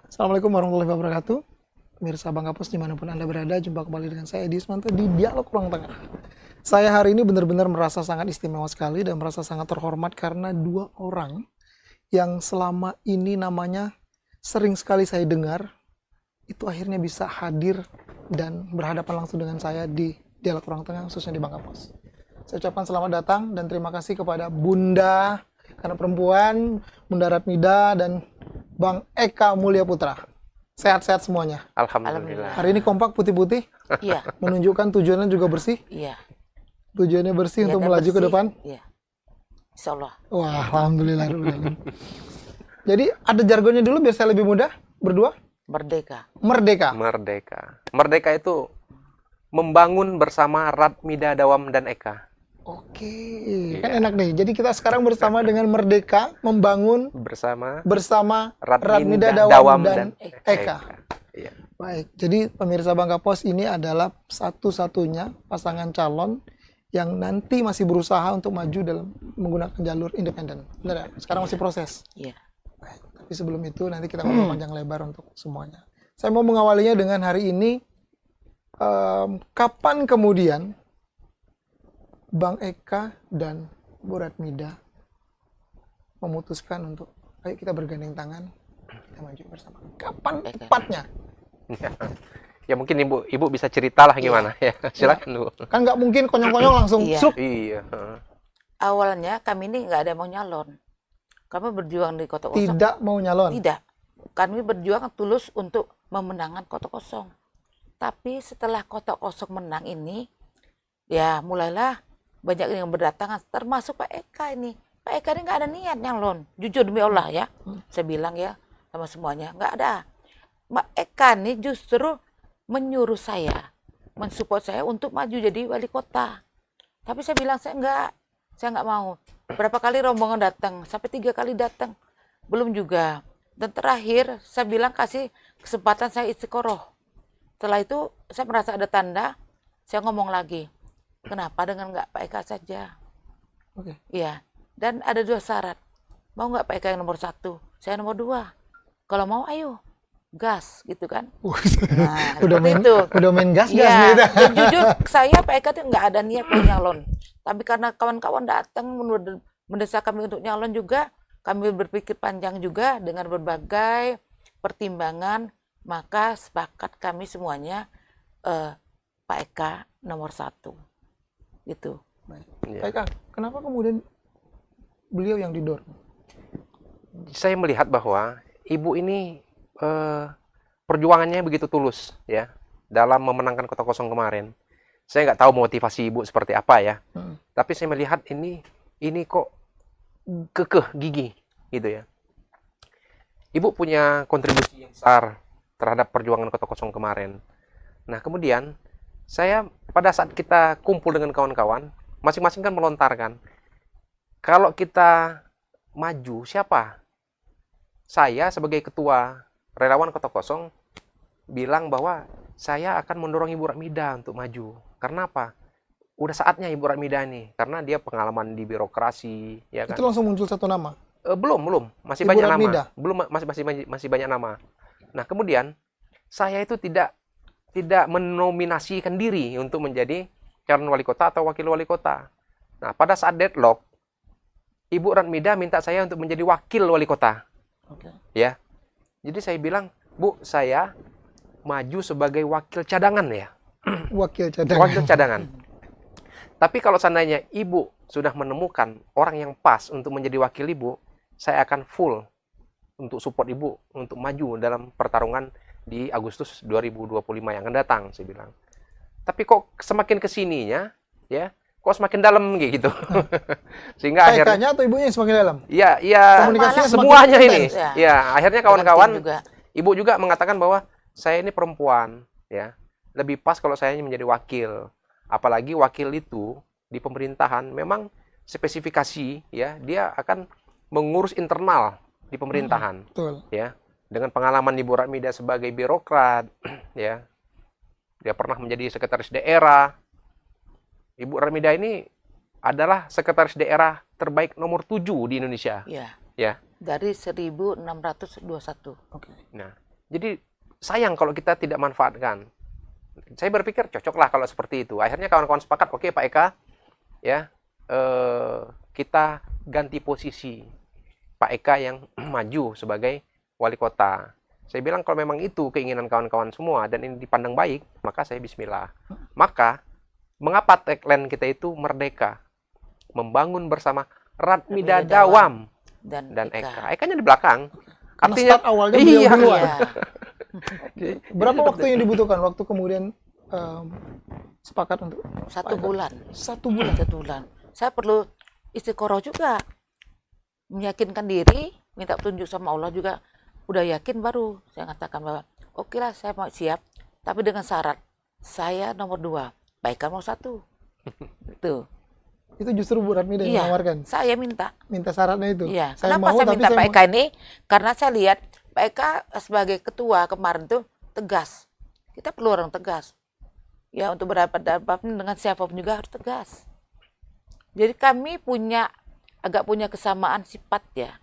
Assalamualaikum warahmatullahi wabarakatuh. Pemirsa Bang Kapus dimanapun Anda berada, jumpa kembali dengan saya Edi Ismanto di Dialog Ruang Tengah. Saya hari ini benar-benar merasa sangat istimewa sekali dan merasa sangat terhormat karena dua orang yang selama ini namanya sering sekali saya dengar, itu akhirnya bisa hadir dan berhadapan langsung dengan saya di Dialog Ruang Tengah, khususnya di Bang Kapus. Saya ucapkan selamat datang dan terima kasih kepada Bunda, karena perempuan, Bunda Ratmida dan Bang Eka Mulya Putra. Sehat-sehat semuanya. Alhamdulillah. Hari ini kompak putih-putih, Iya, menunjukkan tujuannya juga bersih. iya. Tujuannya bersih Iya, untuk dan melaju ke bersih. depan. Iya. Insya Allah. Wah, alhamdulillah. Jadi ada jargonnya dulu biar saya lebih mudah berdua. Merdeka. Merdeka. Merdeka. Merdeka itu membangun bersama Ratmida, Dawam, dan Eka. Oke, kan enak nih. Jadi kita sekarang bersama dengan Merdeka membangun bersama Ratmida, Dawam, dan Eka. Iya. Baik, jadi pemirsa Bang Kapos ini adalah satu-satunya pasangan calon yang nanti masih berusaha untuk maju dalam menggunakan jalur independen. Benar ya? Sekarang masih proses. Iya. Baik, tapi sebelum itu nanti kita ngobrol panjang lebar untuk semuanya. Saya mau mengawalinya dengan hari ini, kapan kemudian Bang Eka dan Bu Ratmida memutuskan untuk ayo kita bergandeng tangan, kita maju bersama. Kapan tepatnya? Ya mungkin ibu bisa ceritalah gimana ya. Silakan Bu. Kan nggak mungkin konyol-konyol langsung Iya. suk. Iya. Awalnya kami ini nggak ada mau nyalon. Kami berjuang di Kota Kosong. Tidak mau nyalon. Tidak. Kami berjuang tulus untuk memenangkan Kota Kosong. Tapi setelah Kota Kosong menang ini, ya mulailah banyak yang berdatangan, termasuk Pak Eka ini. Pak Eka ini nggak ada niat nyalon. Jujur demi Allah ya. Saya bilang ya sama semuanya, nggak ada. Mbak Eka ini justru menyuruh saya, mensupport saya untuk maju jadi wali kota. Tapi saya bilang saya nggak mau. Berapa kali rombongan datang, sampai 3 kali datang, belum juga. Dan terakhir saya bilang kasih kesempatan saya istiqoroh. Setelah itu saya merasa ada tanda, saya ngomong lagi, kenapa dengan nggak Pak Eka saja? Oke. Iya. Dan ada 2 syarat. Mau nggak Pak Eka yang nomor 1? Saya nomor 2. Kalau mau ayo, gas gitu kan. Nah, udah main gas Iya, gitu. dan jujur saya Pak Eka tuh nggak ada niat mau nyalon. Tapi karena kawan-kawan datang mendesak kami untuk nyalon juga, kami berpikir panjang juga dengan berbagai pertimbangan, maka sepakat kami semuanya Pak Eka nomor 1. Gitu. Iya. Pak Eka, kenapa kemudian beliau yang didorong? Saya melihat bahwa ibu ini perjuangannya begitu tulus ya dalam memenangkan Kota Kosong kemarin. Saya nggak tahu motivasi ibu seperti apa ya. Tapi saya melihat ini kok kekeh gigih gitu ya. Ibu punya kontribusi yang besar terhadap perjuangan Kota Kosong kemarin. Nah kemudian saya pada saat kita kumpul dengan kawan-kawan, masing-masing kan melontarkan, kalau kita maju siapa? Saya sebagai ketua relawan Kota Kosong bilang bahwa saya akan mendorong Ibu Ratmida untuk maju. Karena apa? Udah saatnya Ibu Ratmida ini, karena dia pengalaman di birokrasi, ya kan? Itu langsung muncul satu nama. Belum, masih Ibu banyak Ratmida. nama. Belum, masih banyak nama. Nah, kemudian saya itu tidak menominasikan diri untuk menjadi calon wali kota atau wakil wali kota. Nah, pada saat deadlock, Ibu Ratmida minta saya untuk menjadi wakil wali kota. Oke. Ya. Jadi saya bilang, Bu, saya maju sebagai wakil cadangan ya. Wakil cadangan. Wakil cadangan. Tapi kalau seandainya Ibu sudah menemukan orang yang pas untuk menjadi wakil Ibu, saya akan full untuk support Ibu untuk maju dalam pertarungan di Agustus 2025 yang akan datang, saya bilang. Tapi kok semakin kesininya, ya, kok semakin dalam gitu. Sehingga Pak akhirnya Ekanya atau ibunya yang semakin dalam? ya Komunikasinya semuanya semakin ini. intens, Ya, akhirnya kawan-kawan, juga. Ibu juga mengatakan bahwa saya ini perempuan, ya. Lebih pas kalau saya menjadi wakil. Apalagi wakil itu di pemerintahan memang spesifikasi ya, dia akan mengurus internal di pemerintahan. Betul. Ya. Dengan pengalaman Ibu Ratmida sebagai birokrat, ya. Dia pernah menjadi sekretaris daerah. Ibu Ratmida ini adalah sekretaris daerah terbaik nomor 7 di Indonesia. Iya. Ya. Dari 1621. Oke. Nah, Jadi sayang kalau kita tidak manfaatkan. Saya berpikir cocoklah kalau seperti itu. Akhirnya kawan-kawan sepakat, oke Pak Eka, ya kita ganti posisi Pak Eka yang maju sebagai wali kota. Saya bilang kalau memang itu keinginan kawan-kawan semua dan ini dipandang baik, maka saya bismillah. Maka mengapa tagline kita itu merdeka, membangun bersama Radmida Dawam dan Eka. Ekanya di belakang. Karena Artinya start awalnya beliau duluan. Iya. Berapa waktu yang dibutuhkan waktu kemudian sepakat untuk 1 bulan. 1 bulan? 1 bulan. Saya perlu istiqoroh juga, meyakinkan diri, minta petunjuk sama Allah juga. Udah yakin baru saya katakan bahwa oke lah saya mau siap, tapi dengan syarat saya nomor 2, Pak Eka mau 1. Itu. Itu justru Bu Radmida yang menawarkan. Saya minta Syaratnya itu. Iya. Saya Kenapa mau, saya tapi minta saya Pak mau- Eka ini? Karena saya lihat Pak Eka sebagai ketua kemarin tuh tegas. Kita perlu orang tegas. Ya, untuk berhadapan dengan siapapun juga harus tegas. Jadi kami agak punya kesamaan sifat ya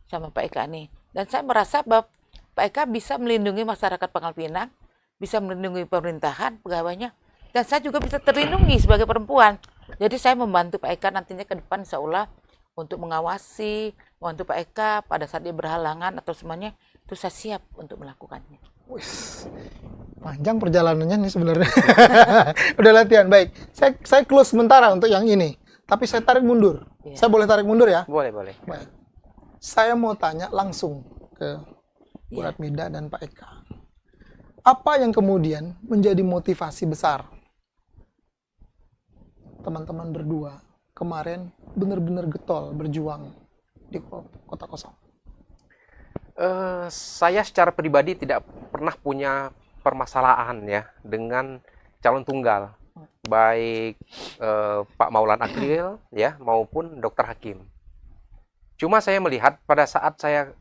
sama Pak Eka ini. Dan saya merasa bahwa Pak Eka bisa melindungi masyarakat Pangkal Pinang, bisa melindungi pemerintahan, pegawainya, dan saya juga bisa terlindungi sebagai perempuan. Jadi saya membantu Pak Eka nantinya ke depan insya Allah untuk mengawasi, membantu Pak Eka pada saat dia berhalangan atau semuanya, itu saya siap untuk melakukannya. Wis, panjang perjalanannya nih sebenarnya. Udah latihan, baik. Saya close sementara untuk yang ini. Tapi saya tarik mundur. Iya. Saya boleh tarik mundur ya? boleh. Baik. Saya mau tanya langsung ke Bu Iya. Radmida dan Pak Eka. Apa yang kemudian menjadi motivasi besar teman-teman berdua kemarin benar-benar getol berjuang di kota kosong? Saya secara pribadi tidak pernah punya permasalahan ya dengan calon tunggal, baik Pak Maulan Akil ya maupun Dr. Hakim. Cuma saya melihat pada saat saya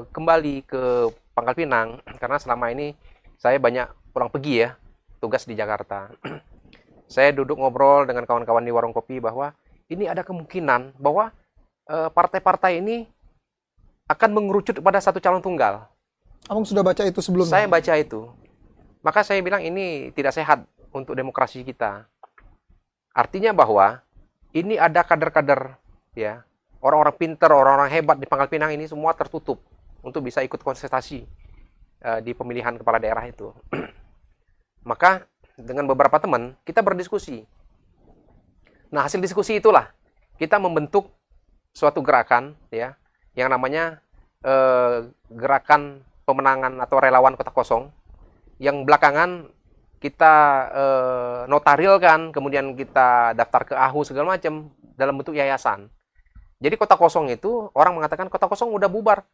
kembali ke Pangkal Pinang, karena selama ini saya banyak pulang pergi ya, tugas di Jakarta. Saya duduk ngobrol dengan kawan-kawan di warung kopi bahwa ini ada kemungkinan bahwa partai-partai ini akan mengerucut pada satu calon tunggal. Abang sudah baca itu sebelumnya? Saya baca itu. Maka saya bilang ini tidak sehat untuk demokrasi kita. Artinya bahwa ini ada kader-kader ya, orang-orang pintar, orang-orang hebat di Pangkal Pinang ini semua tertutup untuk bisa ikut kontestasi di pemilihan kepala daerah itu. Maka dengan beberapa teman kita berdiskusi. Nah, hasil diskusi itulah kita membentuk suatu gerakan ya yang namanya gerakan pemenangan atau relawan kota kosong yang belakangan kita notarilkan, kemudian kita daftar ke AHU segala macam dalam bentuk yayasan. Jadi kota kosong itu orang mengatakan kota kosong udah bubar.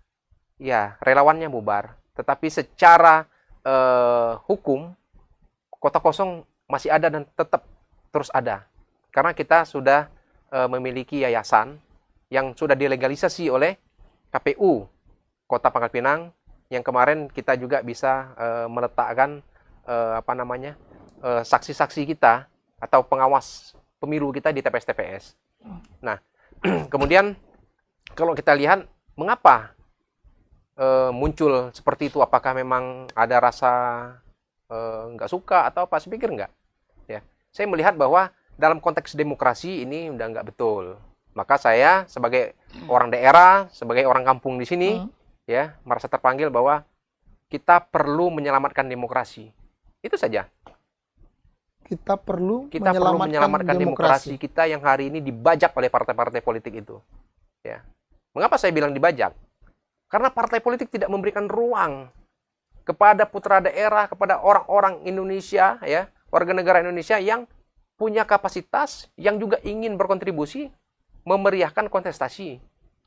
Ya, relawannya bubar. Tetapi secara hukum kota kosong masih ada dan tetap terus ada. Karena kita sudah memiliki yayasan yang sudah dilegalisasi oleh KPU Kota Pangkal Pinang, yang kemarin kita juga bisa meletakkan saksi-saksi kita atau pengawas pemilu kita di TPS-TPS. Nah, kemudian kalau kita lihat mengapa muncul seperti itu, apakah memang ada rasa nggak suka atau apa? Saya pikir nggak. Ya, saya melihat bahwa dalam konteks demokrasi ini udah nggak betul. Maka saya sebagai orang daerah, sebagai orang kampung di sini, ya merasa terpanggil bahwa kita perlu menyelamatkan demokrasi. Itu saja. Kita perlu menyelamatkan demokrasi kita yang hari ini dibajak oleh partai-partai politik itu. Ya. Mengapa saya bilang dibajak? Karena partai politik tidak memberikan ruang kepada putra daerah, kepada orang-orang Indonesia, ya, warga negara Indonesia yang punya kapasitas, yang juga ingin berkontribusi memeriahkan kontestasi.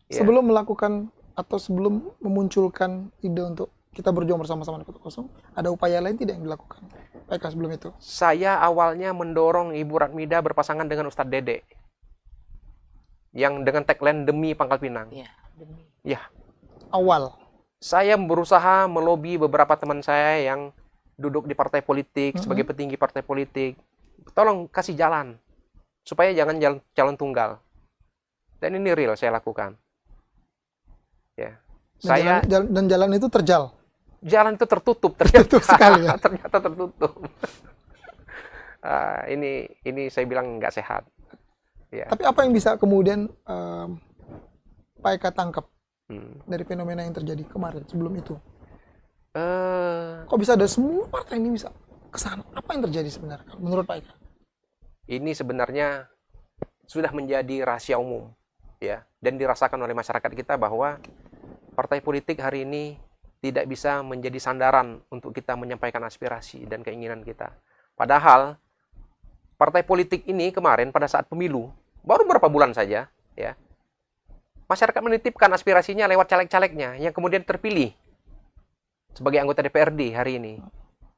Ya. Sebelum melakukan atau sebelum memunculkan ide untuk kita berjuang bersama-sama di kota kosong, ada upaya lain tidak yang dilakukan PK sebelum itu? Saya awalnya mendorong Ibu Radmida berpasangan dengan Ustadz Dede, yang dengan tagline demi Pangkal Pinang. Ya, demi. Ya. Awal. Saya berusaha melobi beberapa teman saya yang duduk di partai politik, sebagai petinggi partai politik. Tolong kasih jalan, supaya jangan calon tunggal. Dan ini real saya lakukan. Ya. Dan jalan itu terjal. jalan itu tertutup ternyata. Tertutup sekali ya. Ternyata tertutup. Ini saya bilang nggak sehat. Ya. Tapi apa yang bisa kemudian Pak Eka tangkap Hmm. dari fenomena yang terjadi kemarin sebelum itu? Eh, Kok bisa ada semua partai ini bisa kesana? Apa yang terjadi sebenarnya menurut Pak Eka? ini sebenarnya sudah menjadi rahasia umum, ya, dan dirasakan oleh masyarakat kita bahwa partai politik hari ini tidak bisa menjadi sandaran untuk kita menyampaikan aspirasi dan keinginan kita. Padahal partai politik ini kemarin pada saat pemilu baru beberapa bulan saja, ya, masyarakat menitipkan aspirasinya lewat caleg-calegnya yang kemudian terpilih sebagai anggota DPRD hari ini.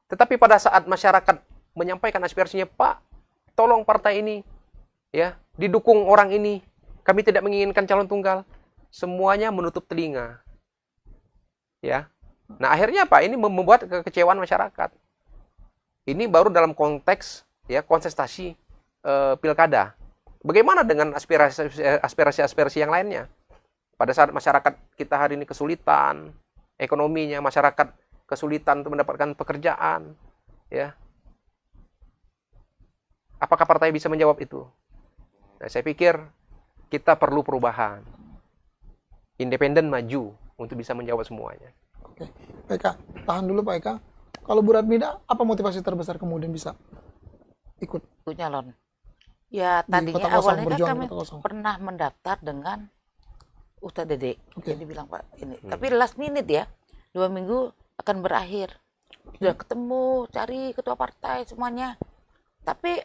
Tetapi pada saat masyarakat menyampaikan aspirasinya, Pak, tolong partai ini, ya, didukung orang ini, kami tidak menginginkan calon tunggal, semuanya menutup telinga, ya. Nah akhirnya apa? Ini membuat kekecewaan masyarakat. Ini baru dalam konteks, ya, kontestasi pilkada. Bagaimana dengan aspirasi yang lainnya? Pada saat masyarakat kita hari ini kesulitan ekonominya, masyarakat kesulitan untuk mendapatkan pekerjaan, ya. Apakah partai bisa menjawab itu? Nah, saya pikir kita perlu perubahan. Independen maju untuk bisa menjawab semuanya. Oke, Pak Eka, tahan dulu Pak Eka. Kalau Bu Ratmida, apa motivasi terbesar kemudian bisa ikut Itu nyalon. Ya di tadinya Kota Kosong, awalnya kan berjuang di kami Kota Kosong? pernah mendaftar dengan Ustadz Dede. Oke. Jadi bilang Pak ini. Tapi last minute ya, 2 minggu akan berakhir. Sudah ketemu, cari ketua partai semuanya. Tapi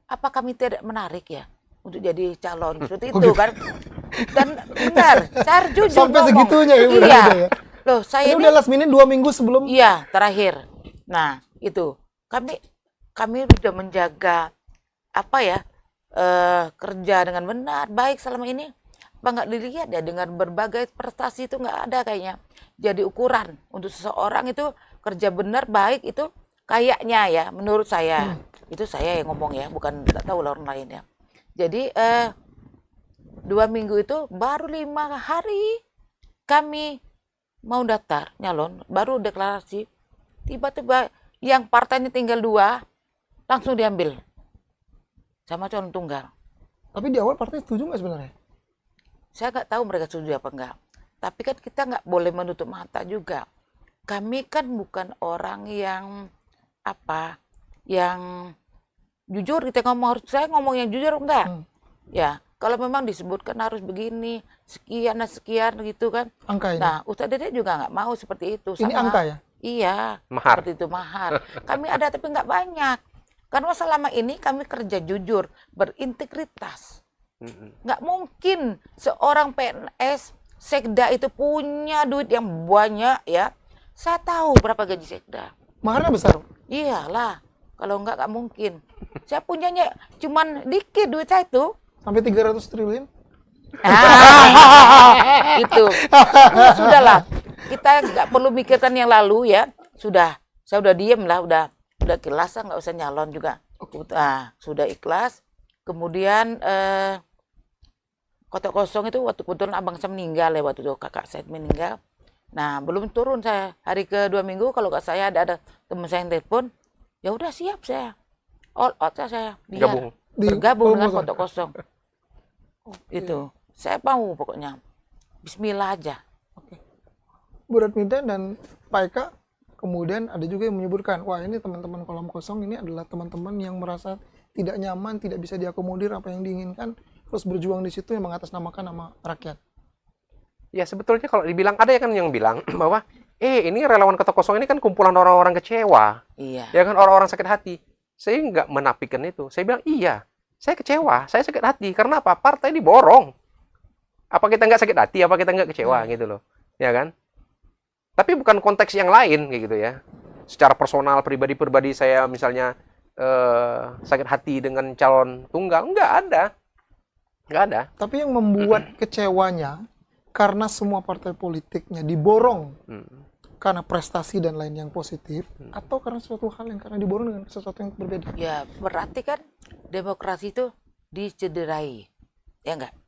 apa kami tidak menarik ya untuk jadi calon seperti itu kan? Dan benar, saya jujur Sampai ngomong. segitunya ya Bu Iya. Ratmida ya? Loh, saya Ini ini udah last minute 2 minggu sebelum. iya terakhir. Nah itu kami sudah menjaga apa ya kerja dengan benar baik selama ini. Apa nggak dilihat ya dengan berbagai prestasi itu nggak ada kayaknya jadi ukuran untuk seseorang itu kerja benar baik itu kayaknya ya menurut saya itu saya yang ngomong ya bukan nggak tahu orang lain ya. Jadi 2 minggu itu baru 5 hari kami mau daftar nyalon baru deklarasi tiba-tiba yang partainya tinggal 2 langsung diambil sama calon tunggal. Tapi di awal partai setuju nggak sebenarnya? Saya nggak tahu mereka setuju apa enggak. Tapi kan kita nggak boleh menutup mata juga. Kami kan bukan orang yang apa, yang jujur kita ngomong harus saya ngomong yang jujur enggak. Ya, kalau memang disebutkan harus begini, sekian dan sekian gitu kan. Angka ini. Nah, Ustadz Dede juga nggak mau seperti itu. Ini angka ya? Iya, Mahar. seperti itu mahar. Kami ada tapi nggak banyak. Karena selama ini kami kerja jujur, berintegritas. Nggak mungkin seorang PNS Sekda itu punya duit yang banyak ya. Saya tahu berapa gaji Sekda. Maharnya besar. Iyalah, kalau nggak mungkin. Saya punyanya cuman dikit duit saya itu. Sampai 300 triliun. Itu. Ya, sudahlah. Kita nggak perlu mikirkan yang lalu ya. Sudah, saya udah diem lah, udah ikhlas lah, nggak usah nyalon juga. Nah, sudah ikhlas. Kemudian Kota Kosong itu waktu kebetulan abang saya meninggal ya waktu itu kakak saya meninggal. Nah belum turun saya hari ke 2 minggu kalau nggak saya ada teman saya yang telepon ya udah siap saya all out saya biar bergabung dengan Kota Kosong. Itu saya mau pokoknya Bismillah aja. Oke. Bu Ratmida dan Pak Eka kemudian ada juga yang menyebutkan wah ini teman-teman kolom kosong ini adalah teman-teman yang merasa tidak nyaman, tidak bisa diakomodir apa yang diinginkan, terus berjuang di situ yang mengatasnamakan nama rakyat. Ya sebetulnya kalau dibilang ada ya kan yang bilang bahwa ini relawan Kota Kosong ini kan kumpulan orang-orang kecewa, Iya. ya kan orang-orang sakit hati. Saya nggak menafikan itu. Saya bilang iya, saya kecewa, saya sakit hati karena apa? Partai diborong. Apa kita nggak sakit hati? Apa kita nggak kecewa gitu loh, ya kan? Tapi bukan konteks yang lain kayak gitu ya. Secara personal pribadi saya misalnya sakit hati dengan calon tunggal nggak ada. Tapi yang membuat kecewanya karena semua partai politiknya diborong karena prestasi dan lain yang positif, atau karena sesuatu hal yang karena diborong dengan sesuatu yang berbeda. Ya berarti kan demokrasi itu dicederai, ya enggak?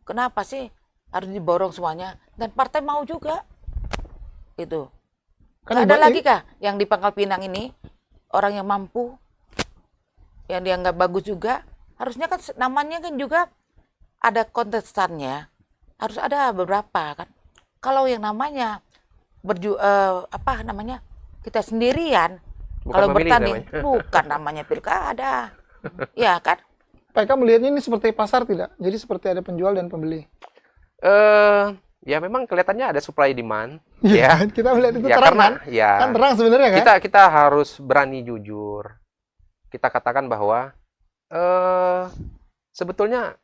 Kenapa sih harus diborong semuanya? Dan partai mau juga, itu. Kan Nggak ada iba- lagi kah yang di Pangkal Pinang ini orang yang mampu, yang dianggap bagus juga? Harusnya kan namanya kan juga ada kontestannya, harus ada beberapa kan. Kalau yang namanya apa namanya kita sendirian, Bukan kalau memilih bertanding namanya. bukan namanya pilkada, ya kan? Pak Eka melihatnya ini seperti pasar tidak? Jadi seperti ada penjual dan pembeli. Ya memang kelihatannya ada supply demand, Iya ya. kan? Kita melihat itu Ya terang karena kan? ya Kan terang sebenarnya kan? kita harus berani jujur. Kita katakan bahwa sebetulnya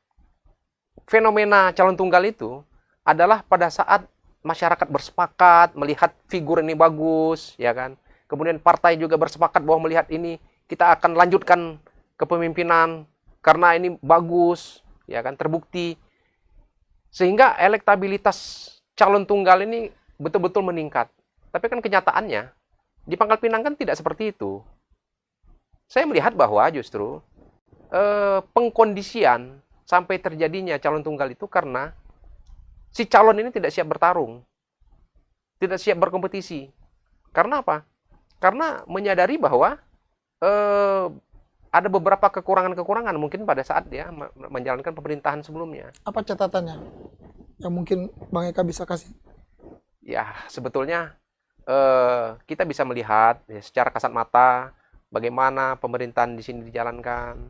fenomena calon tunggal itu adalah pada saat masyarakat bersepakat melihat figur ini bagus, ya kan. Kemudian partai juga bersepakat bahwa melihat ini kita akan lanjutkan kepemimpinan karena ini bagus, ya kan, terbukti. Sehingga elektabilitas calon tunggal ini betul-betul meningkat. Tapi kan kenyataannya di Pangkal Pinang kan tidak seperti itu. Saya melihat bahwa justru pengkondisian sampai terjadinya calon tunggal itu karena si calon ini tidak siap bertarung, tidak siap berkompetisi. Karena apa? Karena menyadari bahwa ada beberapa kekurangan-kekurangan mungkin pada saat dia menjalankan pemerintahan sebelumnya. Apa catatannya yang mungkin Bang Eka bisa kasih? Ya, sebetulnya kita bisa melihat ya, secara kasat mata bagaimana pemerintahan di sini dijalankan,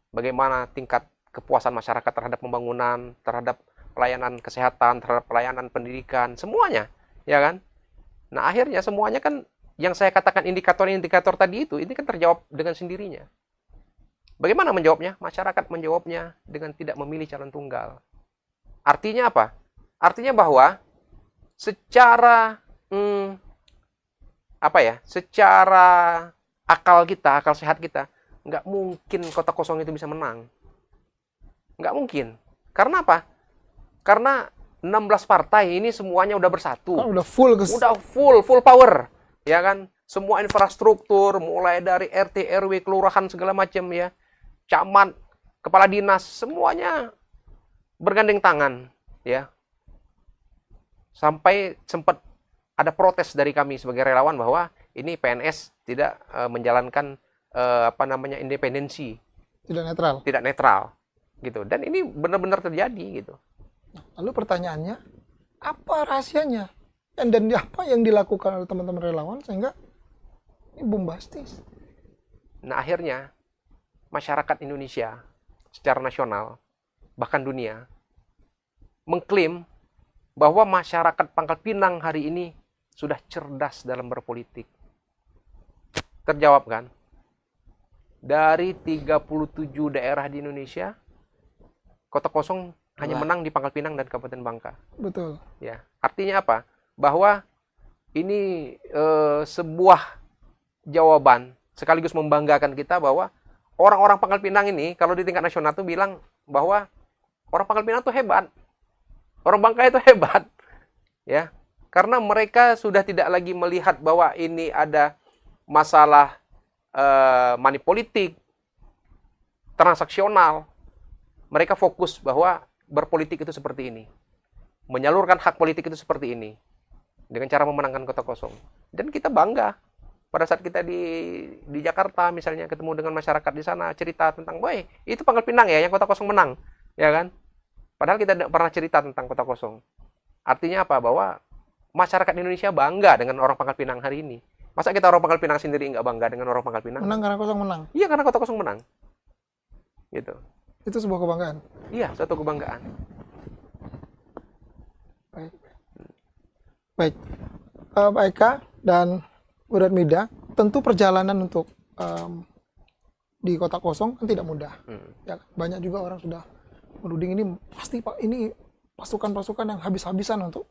bagaimana tingkat kepuasan masyarakat terhadap pembangunan, terhadap pelayanan kesehatan, terhadap pelayanan pendidikan, semuanya, ya kan? Nah, akhirnya semuanya kan yang saya katakan indikator-indikator tadi itu, ini kan terjawab dengan sendirinya. Bagaimana menjawabnya? Masyarakat menjawabnya dengan tidak memilih calon tunggal. Artinya apa? Artinya bahwa secara secara akal kita, akal sehat kita, nggak mungkin kota kosong itu bisa menang. Nggak mungkin. Karena apa? Karena 16 partai ini semuanya udah bersatu. Kan udah full Udah full power. Ya kan? Semua infrastruktur, mulai dari RT, RW, kelurahan, segala macam ya. Camat, kepala dinas, semuanya bergandeng tangan. Ya. Sampai sempat ada protes dari kami sebagai relawan bahwa ini PNS tidak menjalankan independensi, tidak netral. gitu. Dan ini benar-benar terjadi gitu. Lalu pertanyaannya, apa rahasianya? Dan apa yang dilakukan oleh teman-teman relawan sehingga ini bombastis? Nah, akhirnya masyarakat Indonesia secara nasional bahkan dunia mengklaim bahwa masyarakat Pangkal Pinang hari ini sudah cerdas dalam berpolitik. Terjawab kan? Dari 37 daerah di Indonesia, kota kosong hanya menang di Pangkal Pinang dan Kabupaten Bangka. Betul. Ya, artinya apa? Bahwa ini sebuah jawaban sekaligus membanggakan kita bahwa orang-orang Pangkal Pinang ini kalau di tingkat nasional tuh bilang bahwa orang Pangkal Pinang tuh hebat. Orang Bangka itu hebat. Ya. Karena mereka sudah tidak lagi melihat bahwa ini ada masalah money politik, transaksional. Mereka fokus bahwa berpolitik itu seperti ini. Menyalurkan hak politik itu seperti ini. Dengan cara memenangkan kota kosong. Dan kita bangga. Pada saat kita di Jakarta misalnya ketemu dengan masyarakat di sana cerita tentang, boy, itu Pangkal Pinang ya yang kota kosong menang. Ya kan? Padahal kita tidak pernah cerita tentang kota kosong. Artinya apa? Bahwa masyarakat Indonesia bangga dengan orang Pangkal Pinang hari ini. Masa kita orang Pangkal Pinang sendiri nggak bangga dengan orang Pangkal Pinang? Menang karena kosong menang. Iya, karena kota kosong menang. Gitu. Itu sebuah kebanggaan. Iya, suatu kebanggaan. Baik. Pak Eka dan Bu Radmida, tentu perjalanan untuk di kota kosong kan tidak mudah. Ya, banyak juga orang sudah menuding ini pasti Pak, ini pasukan-pasukan yang habis-habisan untuk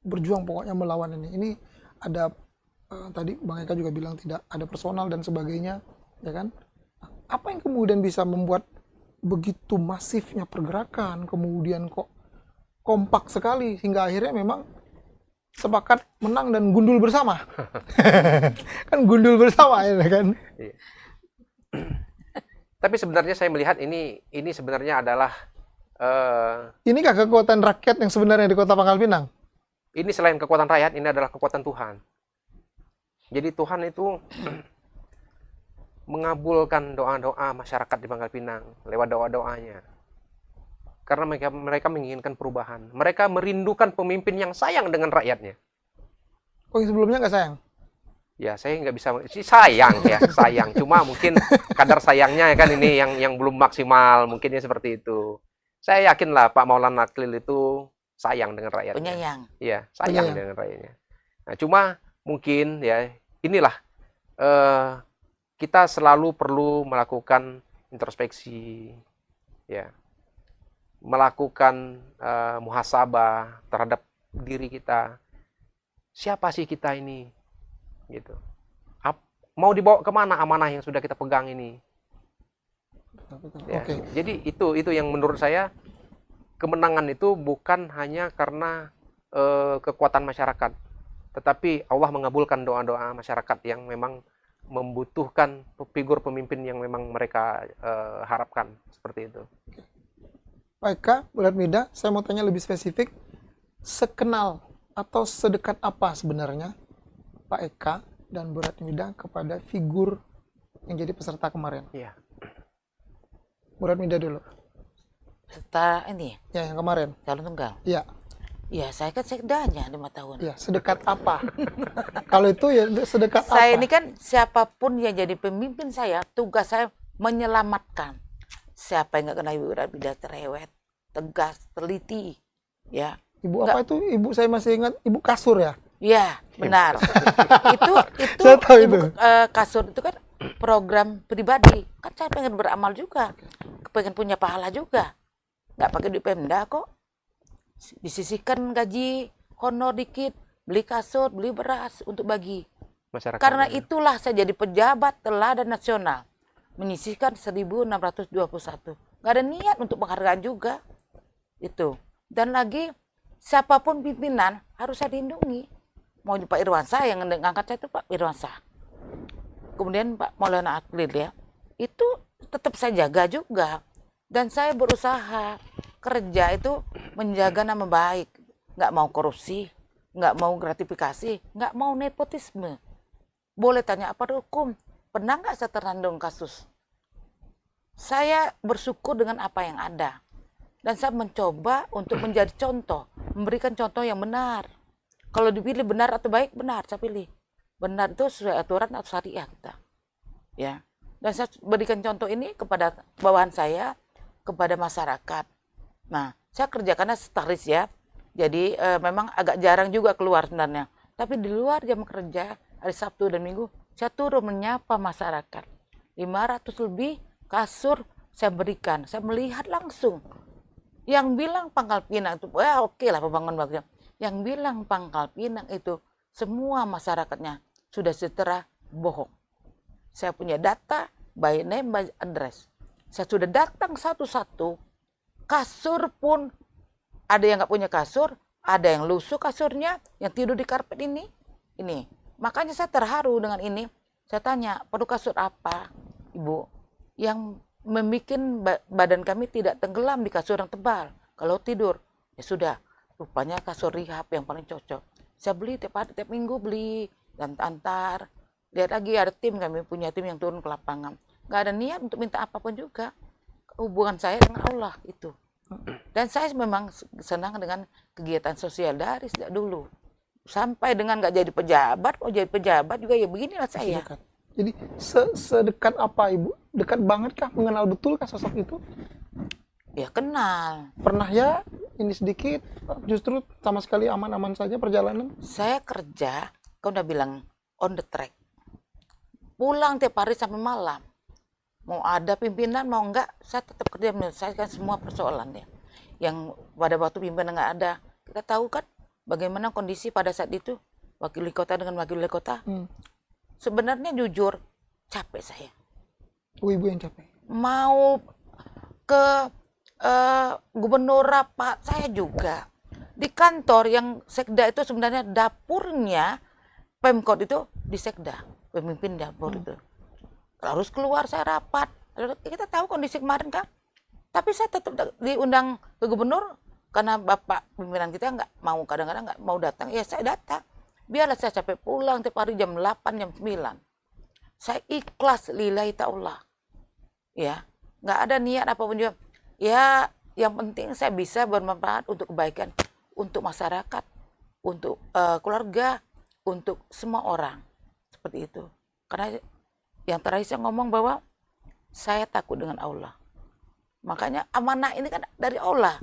berjuang pokoknya melawan ini. Ini ada tadi Bang Eka juga bilang tidak ada personal dan sebagainya, ya kan? Apa yang kemudian bisa membuat begitu masifnya pergerakan, kemudian kok kompak sekali hingga akhirnya memang sepakat menang dan gundul bersama. Kan gundul bersama ya kan? Tapi sebenarnya saya melihat ini sebenarnya adalah inikah kekuatan rakyat yang sebenarnya di Kota Pangkal Pinang? Ini selain kekuatan rakyat, ini adalah kekuatan Tuhan. Jadi Tuhan itu mengabulkan doa-doa masyarakat di Pangkal Pinang lewat doa-doanya. Karena mereka menginginkan perubahan. Mereka merindukan pemimpin yang sayang dengan rakyatnya. Oh, yang sebelumnya nggak sayang? Ya, saya nggak bisa sayang ya, sayang. Cuma mungkin kadar sayangnya kan ini yang belum maksimal, mungkinnya seperti itu. Saya yakin lah Pak Maulana Akhlil itu sayang dengan rakyatnya. Penyayang. Iya, sayang Penyayang. dengan rakyatnya. Nah, cuma mungkin ya inilah kita selalu perlu melakukan introspeksi, ya, melakukan muhasabah terhadap diri kita. Siapa sih kita ini? Gitu. Mau dibawa kemana amanah yang sudah kita pegang ini? Ya. Oke. Jadi itu yang menurut saya kemenangan itu bukan hanya karena kekuatan masyarakat, tetapi Allah mengabulkan doa-doa masyarakat yang memang membutuhkan figur pemimpin yang memang mereka harapkan seperti itu. Pak Eka, Bu Ratmida, saya mau tanya lebih spesifik. Sekenal atau sedekat apa sebenarnya Pak Eka dan Bu Ratmida kepada figur yang jadi peserta kemarin? Iya. Bu Ratmida dulu. Serta ini Ya, yang kemarin. calon tunggal. Iya, Ya, saya kan sekdanya 5 tahun. iya. Sedekat apa? Kalau itu ya sedekat Saya apa? ini kan siapapun yang jadi pemimpin saya, tugas saya menyelamatkan. Siapa yang nggak kena Ibu Ratmida cerewet, tegas, teliti, ya. Ibu apa itu? Ibu saya masih ingat, Ibu kasur ya? Ya, benar. itu Saya tahu itu. kasur itu kan program pribadi. Kan saya pengen beramal juga, pengen punya pahala juga. Nggak pakai duit Pemda kok. Disisihkan gaji, honor dikit, beli kasur, beli beras untuk bagi. Masyarakat. Karena itulah saya jadi pejabat teladan nasional. Menyisihkan 1.621. Nggak ada niat untuk penghargaan juga. Itu. Dan lagi, siapapun pimpinan harus saya lindungi. Mau Pak Irwansyah yang ngangkat saya itu Pak Irwansyah. Kemudian Pak Maulana Akhlil ya. Itu tetap saya jaga juga. Dan saya berusaha kerja itu menjaga nama baik. Nggak mau korupsi, nggak mau gratifikasi, nggak mau nepotisme. Boleh tanya apa hukum? Pernah nggak saya terandung kasus? Saya bersyukur dengan apa yang ada. Dan saya mencoba untuk menjadi contoh, memberikan contoh yang benar. Kalau dipilih benar atau baik, benar saya pilih. Benar itu sesuai aturan atau syariah kita. Ya. Dan saya berikan contoh ini kepada bawahan saya, kepada masyarakat. Nah, saya kerjakannya setaris ya. Jadi memang agak jarang juga keluar sebenarnya. Tapi di luar jam kerja, hari Sabtu dan Minggu, saya turun menyapa masyarakat. 500 lebih kasur saya berikan. Saya melihat langsung. Yang bilang Pangkal Pinang itu, oke lah pembangunan bagusnya. Yang bilang Pangkal Pinang itu, semua masyarakatnya sudah sejahtera, bohong. Saya punya data, by name, by address. Saya sudah datang satu-satu, kasur pun ada yang nggak punya kasur, ada yang lusuh kasurnya, yang tidur di karpet ini. Makanya saya terharu dengan ini. Saya tanya, perlu kasur apa, Ibu? Yang membuat badan kami tidak tenggelam di kasur yang tebal. Kalau tidur, ya sudah. Rupanya kasur rehab yang paling cocok. Saya beli tiap hari, tiap minggu beli dan antar. Lihat lagi ada tim, kami punya tim yang turun ke lapangan. Nggak ada niat untuk minta apapun juga. Hubungan saya dengan Allah itu. Dan saya memang senang dengan kegiatan sosial dari sejak dulu. Sampai dengan nggak jadi pejabat, mau jadi pejabat juga ya beginilah saya. Sedekat. Jadi sedekat apa Ibu? Dekat banget kah? Mengenal betul kah sosok itu? Ya kenal. Pernah ya ini sedikit, justru sama sekali aman-aman saja perjalanan? Saya kerja, kau udah bilang on the track. Pulang tiap hari sampai malam. Mau ada pimpinan, mau enggak, saya tetap kerja menyelesaikan semua persoalannya. Yang pada waktu pimpinan enggak ada, kita tahu kan bagaimana kondisi pada saat itu, wakil wali kota dengan wakil wali kota. Sebenarnya jujur, capek saya. Oh, Ibu yang capek. Mau ke gubernur rapat, saya juga. Di kantor yang sekda itu sebenarnya dapurnya, Pemkot itu di sekda, pemimpin dapur itu. Harus keluar saya rapat. Kita tahu kondisi kemarin kan. Tapi saya tetap diundang ke gubernur, karena bapak pimpinan kita nggak mau, kadang-kadang nggak mau datang, ya saya datang. Biarlah saya capek pulang tiap hari jam 8, jam 9. Saya ikhlas lillahi ta'ala. Ya, nggak ada niat apapun juga. Ya, yang penting saya bisa bermanfaat untuk kebaikan, untuk masyarakat, untuk keluarga, untuk semua orang. Seperti itu. Karena yang terakhir saya ngomong bahwa saya takut dengan Allah. Makanya amanah ini kan dari Allah.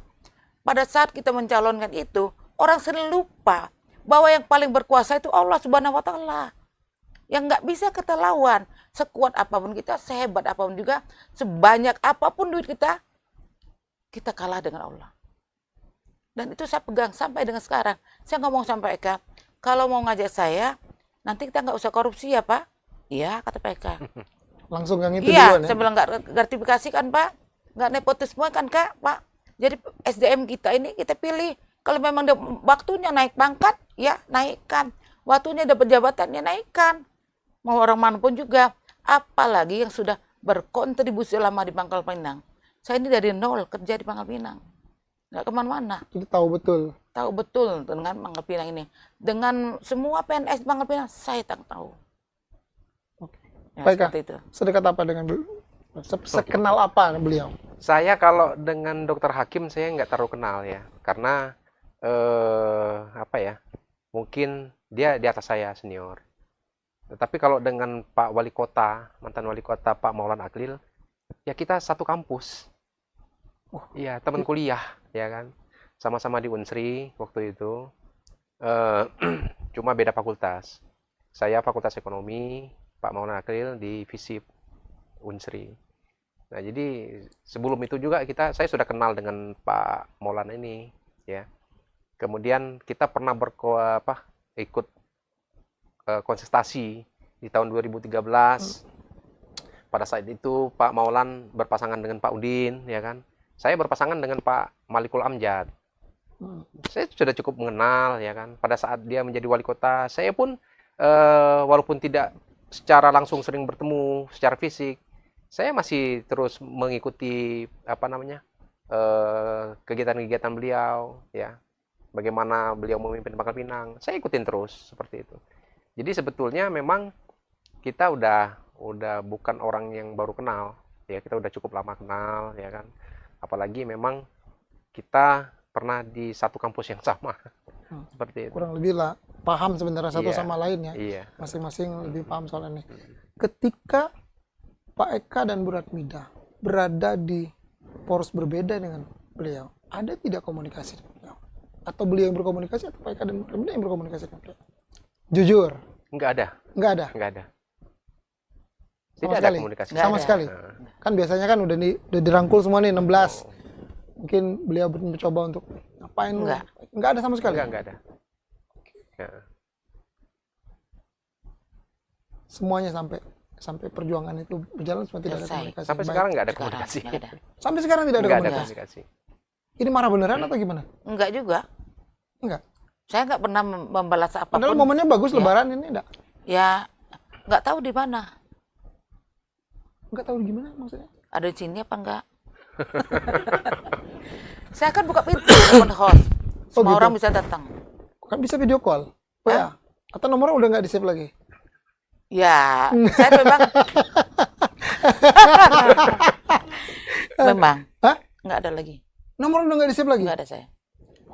Pada saat kita mencalonkan itu, orang sering lupa bahwa yang paling berkuasa itu Allah Subhanahu wa Ta'ala. Yang nggak bisa kita lawan. Sekuat apapun kita, sehebat apapun juga, sebanyak apapun duit kita kalah dengan Allah. Dan itu saya pegang sampai dengan sekarang. Saya ngomong sampai Eka, kalau mau ngajak saya, nanti kita nggak usah korupsi ya Pak. Iya, kata Pak Eka. Langsung yang itu Iya, duluan ya. saya bilang nggak gratifikasi kan Pak, nggak nepotisme kan Kak, Pak. Jadi SDM kita ini kita pilih. Kalau memang waktunya naik pangkat, ya naikkan. Waktunya dapat jabatan, ya naikkan. Mau orang manapun juga. Apalagi yang sudah berkontribusi lama di Pangkal Pinang. Saya ini dari nol kerja di Pangkal Pinang. Nggak kemana-mana. Jadi tahu betul. Tahu betul dengan Pangkal Pinang ini. Dengan semua PNS di Pangkal Pinang, saya tak tahu. Ya, Baik, seperti itu. sedekat apa dengan sekenal apa beliau? Saya kalau dengan Dokter Hakim saya nggak terlalu kenal ya, karena apa ya, mungkin dia di atas saya senior. Tetapi kalau dengan Pak Wali Kota, mantan Wali Kota Pak Maulan Aklil, ya kita satu kampus. Iya, teman kuliah, ya kan. Sama-sama di Unsri waktu itu. Cuma beda fakultas. Saya Fakultas Ekonomi, Pak Maulan Aklil di FISIP Unsri. Nah, jadi sebelum itu juga saya sudah kenal dengan Pak Maulan ini, ya. Kemudian kita pernah ikut kontestasi di tahun 2013. Pada saat itu Pak Maulan berpasangan dengan Pak Udin, ya kan. Saya berpasangan dengan Pak Malikul Amjad. Saya sudah cukup mengenal, ya kan. Pada saat dia menjadi wali kota, saya pun walaupun tidak secara langsung sering bertemu secara fisik, saya masih terus mengikuti kegiatan-kegiatan beliau, ya. Bagaimana beliau memimpin Pangkal Pinang, saya ikutin terus seperti itu. Jadi sebetulnya memang kita udah bukan orang yang baru kenal, ya, kita udah cukup lama kenal, ya kan. Apalagi memang kita pernah di satu kampus yang sama, seperti itu. Kurang lebih lah paham sebenarnya satu Iya, sama lain ya. Iya. Masing-masing lebih paham soal ini. Ketika Pak Eka dan Bu Ratmida berada di poros berbeda dengan beliau, ada tidak komunikasi dengan beliau? Atau beliau yang berkomunikasi atau Pak Eka dan Bu Ratmida yang berkomunikasi dengan beliau? Jujur, Nggak ada. nggak ada. Tidak Sama ada sekali? komunikasi. Nggak Sama ada. sekali. Nah, Kan biasanya kan udah dirangkul semua nih 16. Mungkin beliau mencoba untuk ngapain lu? Nggak. Nggak ada sama sekali. nggak ada. Ya. Semuanya sampai perjuangan itu berjalan semua tidak ada Selesai. komunikasi. Sampai Baik. sekarang nggak ada Sekarang komunikasi. nggak ada. Sampai sekarang tidak ada Nggak ada komunikasi. komunikasi. Ini marah beneran atau gimana? Enggak juga. Enggak. Saya nggak pernah membalas Padahal apapun. momennya bagus Ya. lebaran ini enggak. Ya, nggak tahu di mana. Enggak tahu gimana maksudnya. Ada di sini apa enggak? Saya akan buka pintu open house. Oh, Semua gitu. orang bisa datang. Kan bisa video call. Oh ya. Atau nomornya udah nggak di-save lagi? Ya, saya memang memang Hah? nggak ada lagi. Nomor udah nggak di-save lagi? Nggak ada saya.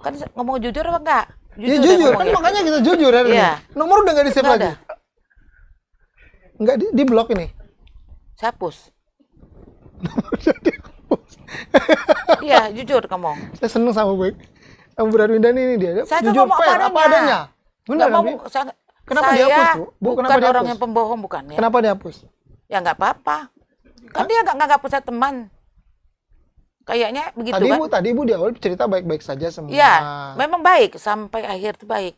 Kan ngomong jujur apa enggak? Ya jujur, saya kan ngomong ya. makanya kita jujur hari ini. Iya. Nomor udah nggak di-save Nggak lagi? ada. Nggak di blok ini. Saya hapus. Iya, jujur ngomong. Saya seneng sama gue. Sama Bu Darwindan ini dia. Saya kan jujur ngomong fair apa adanya. Benar Nggak kan? mau, Bi? saya, Kenapa saya dihapus, Bu? Bu, bukan kenapa orang dihapus? yang pembohong, bukan ya. Kenapa dihapus? Ya nggak apa-apa. Kan dia nggak nganggap saya teman. Kayaknya begitu kan. Tadi Ibu di awal cerita baik-baik saja semua. Iya, memang baik sampai akhir itu baik.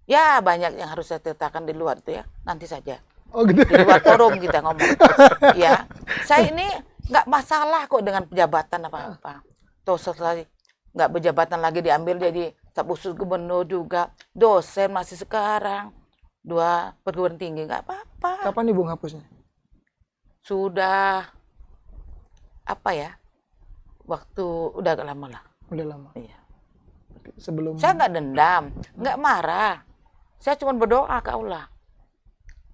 Ya banyak yang harus saya ceritakan di luar itu ya. Nanti saja. Oh gitu. Di luar forum kita ngomong. Ya, saya ini nggak masalah kok dengan pejabatan apa-apa. Tuh setelah nggak pejabatan lagi diambil jadi staf khusus gubernur juga, dosen masih sekarang, 2 perguruan tinggi nggak apa-apa. Kapan Ibu ngapusnya? Sudah apa ya? Waktu udah agak lama lah. Udah lama. Iya. sebelum Saya nggak dendam, nggak marah. Saya cuma berdoa ke Allah.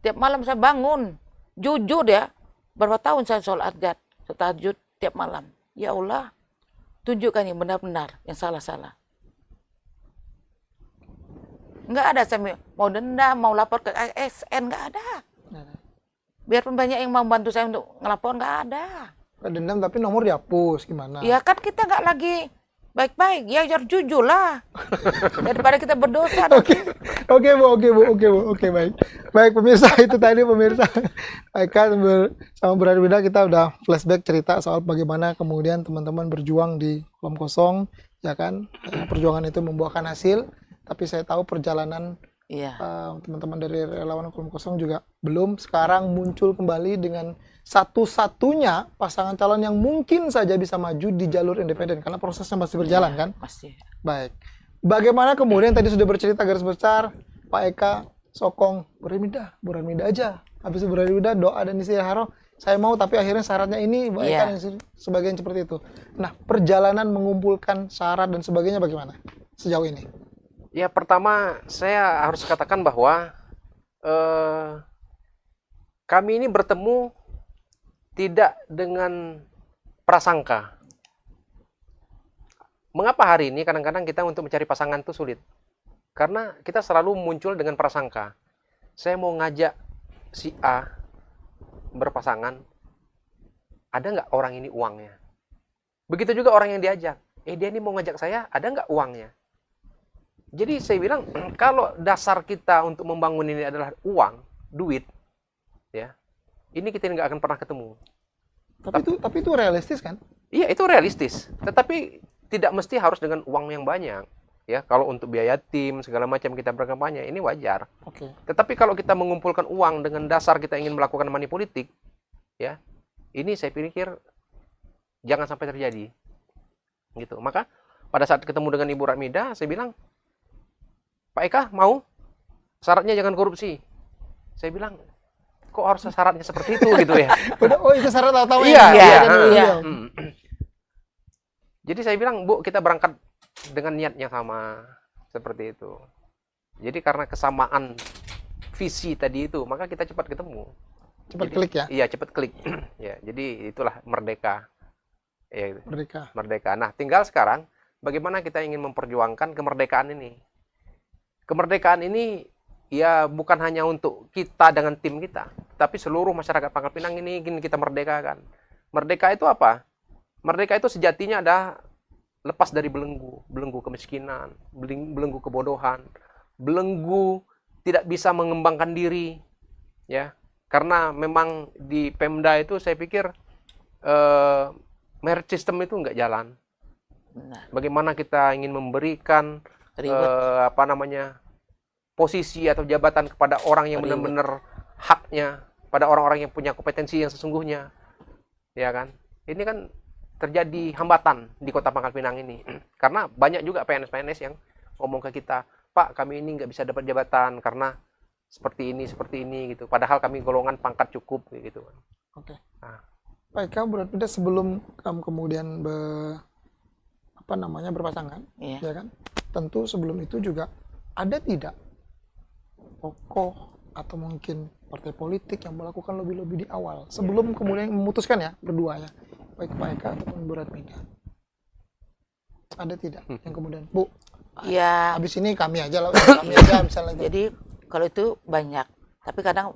Tiap malam saya bangun, jujur ya. Berapa tahun saya sholat tahajud tiap malam. Ya Allah, tunjukkan yang benar-benar, yang salah-salah. Nggak ada saya mau dendam, mau lapor ke ASN, nggak ada. Biarpun banyak yang mau bantu saya untuk ngelapor, nggak ada. Nggak dendam tapi nomor dihapus gimana? Ya kan kita nggak lagi baik-baik, ya harus jujur lah. Daripada kita berdosa. Oke Bu, oke baik. Baik pemirsa, itu tadi pemirsa. Eka sama Bu Radmida kita udah flashback cerita soal bagaimana kemudian teman-teman berjuang di kolom kosong, ya kan? Perjuangan itu membuahkan hasil, tapi saya tahu perjalanan Iya. teman-teman dari relawan kolom kosong juga belum. Sekarang muncul kembali dengan satu-satunya pasangan calon yang mungkin saja bisa maju di jalur independen karena prosesnya masih berjalan kan? Masih. Baik. Bagaimana kemudian tadi sudah bercerita garis besar Pak Eka sokong Bu Radmida aja. Habis itu Bu Radmida doa dan istigharo saya mau, tapi akhirnya syaratnya ini Bu Eka dan sebagian seperti itu. Nah, perjalanan mengumpulkan syarat dan sebagainya bagaimana sejauh ini? Ya, pertama saya harus katakan bahwa kami ini bertemu tidak dengan prasangka. Mengapa hari ini kadang-kadang kita untuk mencari pasangan itu sulit? Karena kita selalu muncul dengan prasangka. Saya mau ngajak si A berpasangan, ada nggak orang ini uangnya? Begitu juga orang yang diajak. Dia ini mau ngajak saya, ada nggak uangnya? Jadi saya bilang, kalau dasar kita untuk membangun ini adalah uang, duit, ya, ini kita nggak akan pernah ketemu. Tapi itu realistis kan? Iya, itu realistis. Tetapi tidak mesti harus dengan uang yang banyak. Ya, kalau untuk biaya tim segala macam kita berkampanye, ini wajar. Oke. Tetapi kalau kita mengumpulkan uang dengan dasar kita ingin melakukan money politik, ya, ini saya pikir jangan sampai terjadi. Gitu. Maka pada saat ketemu dengan Ibu Radmida, saya bilang, Pak Eka mau? Syaratnya jangan korupsi. Saya bilang, kok harus syaratnya seperti itu gitu ya? Oh, itu syarat utama Iya, iya. Iya. Jadi saya bilang, Bu, kita berangkat dengan niat yang sama seperti itu. Jadi karena kesamaan visi tadi itu, maka kita cepat ketemu. Cepat klik ya? Iya, cepat klik. Ya, jadi itulah merdeka. Ya, Merdeka. Nah, tinggal sekarang bagaimana kita ingin memperjuangkan kemerdekaan ini. Kemerdekaan ini ya bukan hanya untuk kita dengan tim kita, tapi seluruh masyarakat Pangkal Pinang ini ingin kita merdekakan. Merdeka itu apa? Merdeka itu sejatinya ada lepas dari belenggu kemiskinan, belenggu kebodohan, belenggu tidak bisa mengembangkan diri, ya. Karena memang di Pemda itu saya pikir merit system itu nggak jalan. Benar. Bagaimana kita ingin memberikan posisi atau jabatan kepada orang yang benar-benar haknya, pada orang-orang yang punya kompetensi yang sesungguhnya, ya kan? Ini kan terjadi hambatan di Kota Pangkal Pinang ini, karena banyak juga PNS-PNS yang ngomong ke kita, Pak, kami ini nggak bisa dapat jabatan karena seperti ini gitu. Padahal kami golongan pangkat cukup gitu. Oke. Nah. Pak Eka, berarti sebelum kamu kemudian berpasangan, ya kan? Tentu sebelum itu juga ada tidak tokoh atau mungkin partai politik yang melakukan lobby-lobby di awal sebelum kemudian memutuskan ya berdua ya, baik Pak Eka ataupun Bu Radmida? Ada tidak yang kemudian, Bu, ya habis ini kami aja misalnya itu. Jadi kalau itu banyak, tapi kadang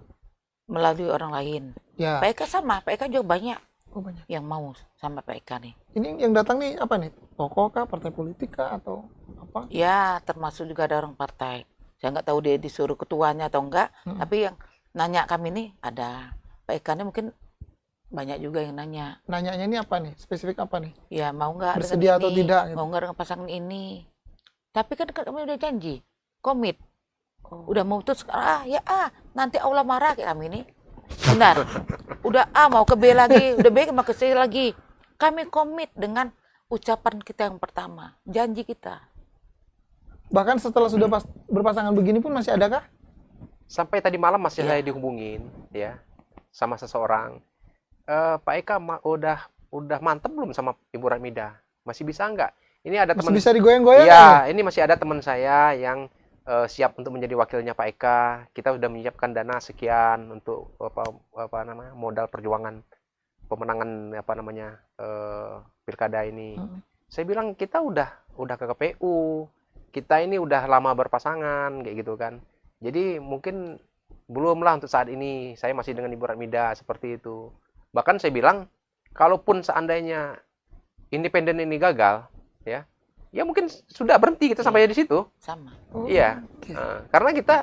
melalui orang lain. Ya. Pak Eka sama, Pak Eka juga banyak. Oh, banyak yang mau sama Pak Eka nih. Ini yang datang nih apa nih? Tokoh kah, partai politik kah, atau apa? Ya, termasuk juga ada orang partai. Saya nggak tahu dia disuruh ketuanya atau enggak, tapi yang nanya kami nih ada. Pak Eka nih mungkin banyak juga yang nanya. Nanyanya ini apa nih? Spesifik apa nih? Ya, mau nggak bersedia dengan atau ini? tidak? Gitu. Mau nggak dengan pasangan ini? Tapi kan kami udah janji, komit. Udah mau putus, nanti Allah marah kayak kami ini. Benar. Udah A mau ke B lagi, udah B mau ke C lagi. Kami komit dengan ucapan kita yang pertama, janji kita. Bahkan setelah sudah berpasangan begini pun masih adakah? Sampai tadi malam masih saya dihubungin ya sama seseorang. Pak Eka udah mantep belum sama Ibu Radmida? Masih bisa nggak? ini ada Masih teman. bisa digoyang-goyang Iya, ya? ini masih ada teman saya yang siap untuk menjadi wakilnya Pak Eka. Kita sudah menyiapkan dana sekian untuk apa namanya modal perjuangan pemenangan apa namanya pilkada ini. Saya bilang kita udah ke KPU, kita ini udah lama berpasangan kayak gitu kan. Jadi mungkin belum lah untuk saat ini. Saya masih dengan Ibu Ratmida seperti itu. Bahkan saya bilang, kalaupun seandainya independen ini gagal, ya mungkin sudah berhenti kita sampai di situ. Sama. Iya, Oke. karena kita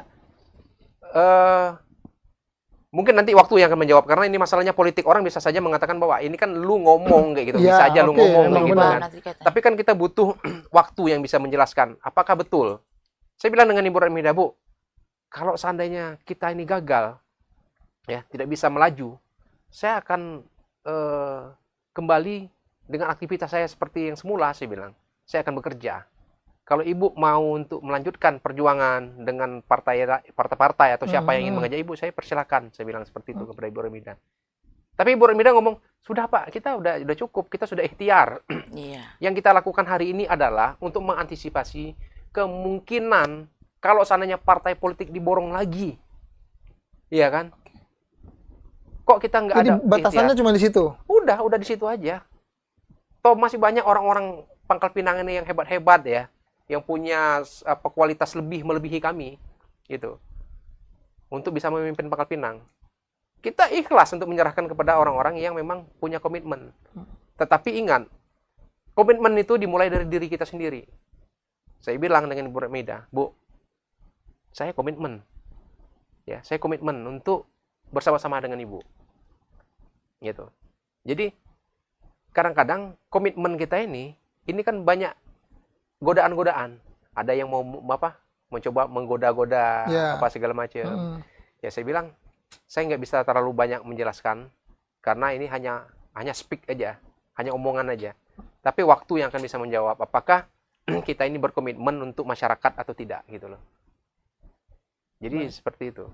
mungkin nanti waktu yang akan menjawab, karena ini masalahnya politik. Orang bisa saja mengatakan bahwa ini kan lu ngomong kayak gitu, Iya, bisa aja lu oke, ngomong emang kayak gitu benar. kan. Nanti katanya. Tapi kan kita butuh waktu yang bisa menjelaskan apakah betul. Saya bilang dengan Ibu Ratmida, Bu, kalau seandainya kita ini gagal, ya tidak bisa melaju, saya akan kembali dengan aktivitas saya seperti yang semula. Saya bilang, saya akan bekerja. Kalau Ibu mau untuk melanjutkan perjuangan dengan partai-partai atau siapa yang ingin mengajak Ibu, saya persilakan. Saya bilang seperti itu kepada Ibu Ratmida. Tapi Ibu Ratmida ngomong, sudah Pak, kita udah cukup, kita sudah ikhtiar. Iya. Yang kita lakukan hari ini adalah untuk mengantisipasi kemungkinan kalau seandainya partai politik diborong lagi. Iya kan? Kok kita nggak Jadi ada batasannya ikhtiar? cuma di situ. Udah di situ aja. Toh masih banyak orang-orang Pangkal Pinang ini yang hebat-hebat ya, yang punya kualitas melebihi kami gitu. Untuk bisa memimpin Pangkal Pinang. Kita ikhlas untuk menyerahkan kepada orang-orang yang memang punya komitmen. Tetapi ingat, komitmen itu dimulai dari diri kita sendiri. Saya bilang dengan Ibu Ratmida, Bu, saya komitmen. Ya, saya komitmen untuk bersama-sama dengan Ibu. Gitu. Jadi kadang-kadang komitmen kita ini kan banyak godaan-godaan. Ada yang mau mencoba menggoda-goda Ya. apa segala macam. Ya saya bilang, saya nggak bisa terlalu banyak menjelaskan karena ini hanya speak aja, hanya omongan aja. Tapi waktu yang akan bisa menjawab apakah kita ini berkomitmen untuk masyarakat atau tidak gitu loh. Jadi seperti itu.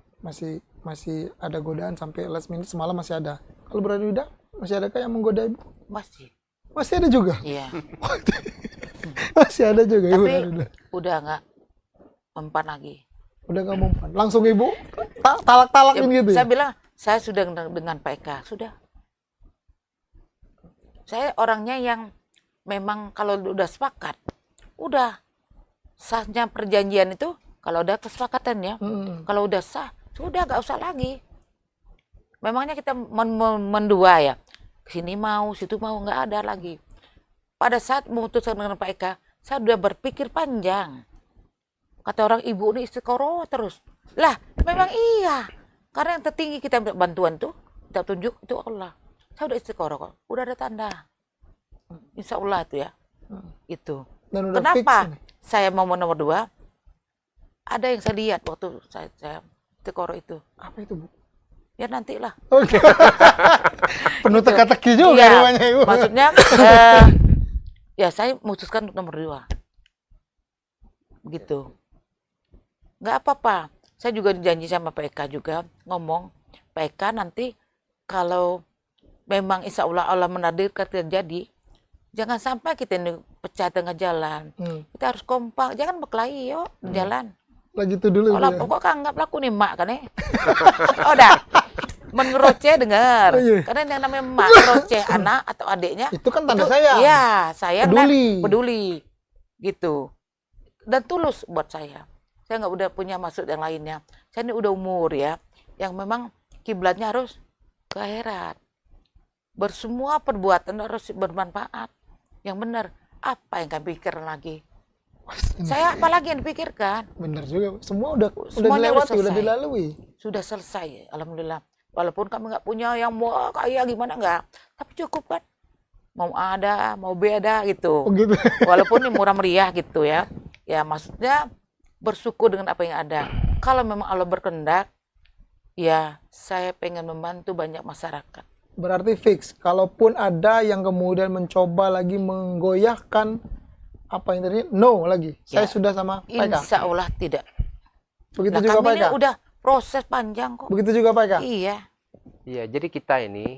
Masih ada godaan sampai last minute, semalam masih ada. Kalau berada udah masih ada yang menggoda Ibu? Masih. Masih ada juga. Iya. Masih ada juga Ibu. Tapi udah nggak mempan lagi. Udah nggak mempan. Langsung Ibu talak-talakin gitu. Saya bilang, saya sudah dengan Pak Eka, sudah. Saya orangnya yang memang kalau udah sepakat, udah sahnya perjanjian itu kalau udah kesepakatan ya, kalau udah sah, sudah nggak usah lagi. Memangnya kita mendua ya, sini mau, situ mau, nggak ada lagi. Pada saat memutuskan dengan Pak Eka, saya udah berpikir panjang. Kata orang, Ibu ini istiqoroh terus. Lah, memang iya. Karena yang tertinggi kita minta bantuan tuh, kita tunjuk itu Allah. Saya udah istiqoroh kok, udah ada tanda. Insya Allah itu ya. Itu. Dan udah fix Kenapa ini. saya mau nomor 2? Ada yang saya lihat waktu saya istiqoroh itu. Apa itu Bu? Ya nantilah. Oke. Penuh Gitu. teka-teki juga Iya, rupanya Ibu. maksudnya ya saya memutuskan untuk nomor 2. Begitu. Nggak apa-apa. Saya juga janji sama Pak Eka juga ngomong, Pak Eka nanti kalau memang insya Allah menakdirkan terjadi, jangan sampai kita ini pecah tengah jalan. Kita harus kompak, jangan berkelahi yuk jalan. Lagi itu dulu. Kalau ya. pokok anggap laku nih mak kan Oh dah. Mengeroceh dengar. Oh, iya. Karena yang namanya mak ngeroceh anak atau adiknya. Itu kan tanda itu- sayang. Iya, sayang dan Peduli. peduli. Gitu. Dan tulus buat saya. Saya nggak udah punya maksud yang lainnya. Saya ini udah umur ya. Yang memang kiblatnya harus ke akhirat. Bersemua perbuatan harus bermanfaat. Yang benar. Apa yang kami pikirkan lagi? Saya apalagi yang dipikirkan? Bener juga. Semua udah Semuanya udah dilewati, udah selesai. dilalui. Sudah selesai, alhamdulillah. Walaupun kami nggak punya yang wah kaya gimana nggak, tapi cukup kan. Mau A ada, mau B ada gitu. Oh gitu. Walaupun ini murah meriah gitu ya. Ya maksudnya bersyukur dengan apa yang ada. Kalau memang Allah berkehendak, ya saya pengen membantu banyak masyarakat. Berarti fix. Kalaupun ada yang kemudian mencoba lagi menggoyahkan apa yang tadi, no lagi. Saya Ya. sudah sama Pak Eka. Insya Allah tidak. Begitu Nah, juga kami Pak ini Eka. udah proses panjang kok. Begitu juga Pak Eka. Iya. Iya, jadi kita ini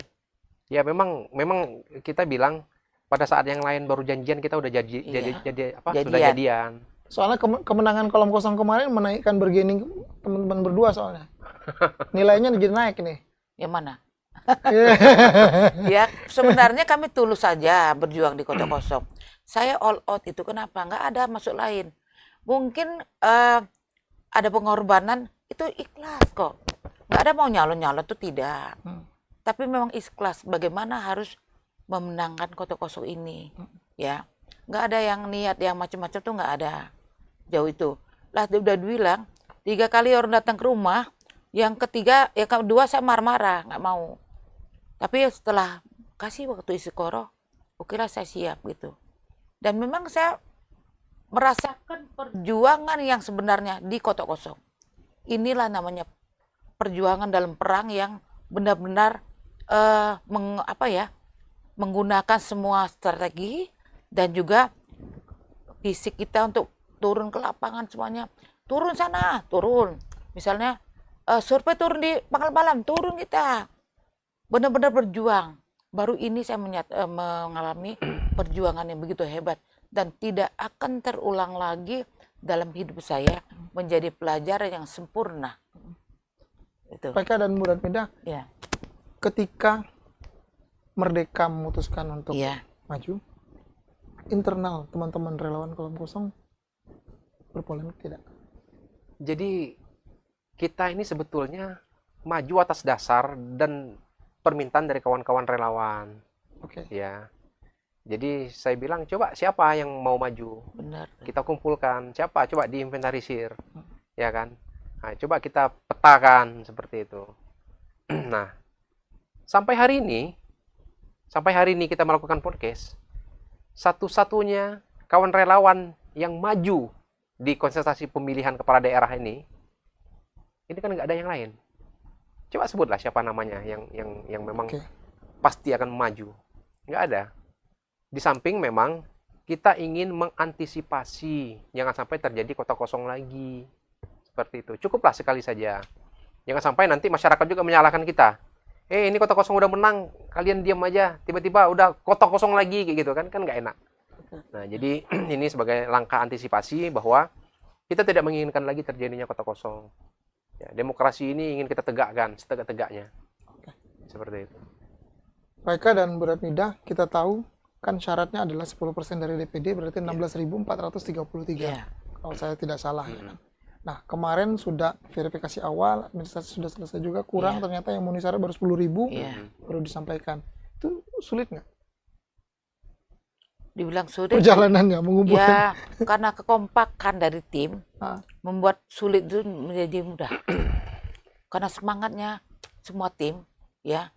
ya memang kita bilang pada saat yang lain baru janjian kita udah jadi sudah Jadian. jadian. Soalnya kemenangan kolom kosong kemarin menaikkan bargaining teman-teman berdua soalnya. Nilainya jadi naik nih. Yang mana? Ya, sebenarnya kami tulus saja berjuang di kota kosong. Saya all out itu kenapa? Nggak ada maksud lain. Mungkin ada pengorbanan itu ikhlas kok. Nggak ada mau nyalon-nyalon tuh tidak. Tapi memang ikhlas. Bagaimana harus memenangkan kota kosong ini, ya. Nggak ada yang niat yang macam-macam tuh nggak ada. Jauh itu. Lah dia udah bilang 3 kali orang datang ke rumah. Yang ketiga, yang kedua saya marah-marah, nggak mau. Tapi setelah kasih waktu istiqoroh, okelah saya siap gitu. Dan memang saya merasakan perjuangan yang sebenarnya di kota kosong. Inilah namanya perjuangan dalam perang yang benar-benar menggunakan semua strategi dan juga fisik kita untuk turun ke lapangan semuanya. Turun sana, turun. Misalnya survei turun di Pangkal Balam, turun kita. Benar-benar berjuang. Baru ini saya mengalami perjuangan yang begitu hebat dan tidak akan terulang lagi dalam hidup saya menjadi pelajar yang sempurna. Itu. PK dan Murat Mida, Ya. ketika Merdeka memutuskan untuk Iya. maju, internal teman-teman relawan kolom kosong berpolemik tidak? Jadi kita ini sebetulnya maju atas dasar dan permintaan dari kawan-kawan relawan, Oke. ya. Jadi saya bilang coba siapa yang mau maju, Benar. kita kumpulkan, siapa coba diinventarisir, ya kan. Nah, coba kita petakan seperti itu. Nah, sampai hari ini kita melakukan podcast, satu-satunya kawan relawan yang maju di kontestasi pemilihan kepala daerah ini kan nggak ada yang lain. Coba sebutlah siapa namanya yang memang Oke. pasti akan maju. Nggak ada. Di samping memang kita ingin mengantisipasi jangan sampai terjadi kota kosong lagi. Seperti itu. Cukuplah sekali saja. Jangan sampai nanti masyarakat juga menyalahkan kita. Ini kota kosong udah menang, kalian diam aja. Tiba-tiba udah kota kosong lagi kayak gitu kan nggak enak. Nah, jadi ini sebagai langkah antisipasi bahwa kita tidak menginginkan lagi terjadinya kota kosong. Ya, demokrasi ini ingin kita tegakkan setegak-tegaknya. Seperti itu. PK dan Murat Mida, kita tahu kan syaratnya adalah 10% dari DPD, berarti 16.433. Iya. Kalau saya tidak salah. Ya kan? Nah, kemarin sudah verifikasi awal, administrasi sudah selesai juga, kurang ternyata yang memenuhi syarat baru 10.000, Iya. baru disampaikan. Itu sulit nggak Dibilang sulit. perjalanannya mengumpulkan? Ya, karena kekompakan dari tim Ah. membuat sulit itu menjadi mudah. Karena semangatnya semua tim, ya.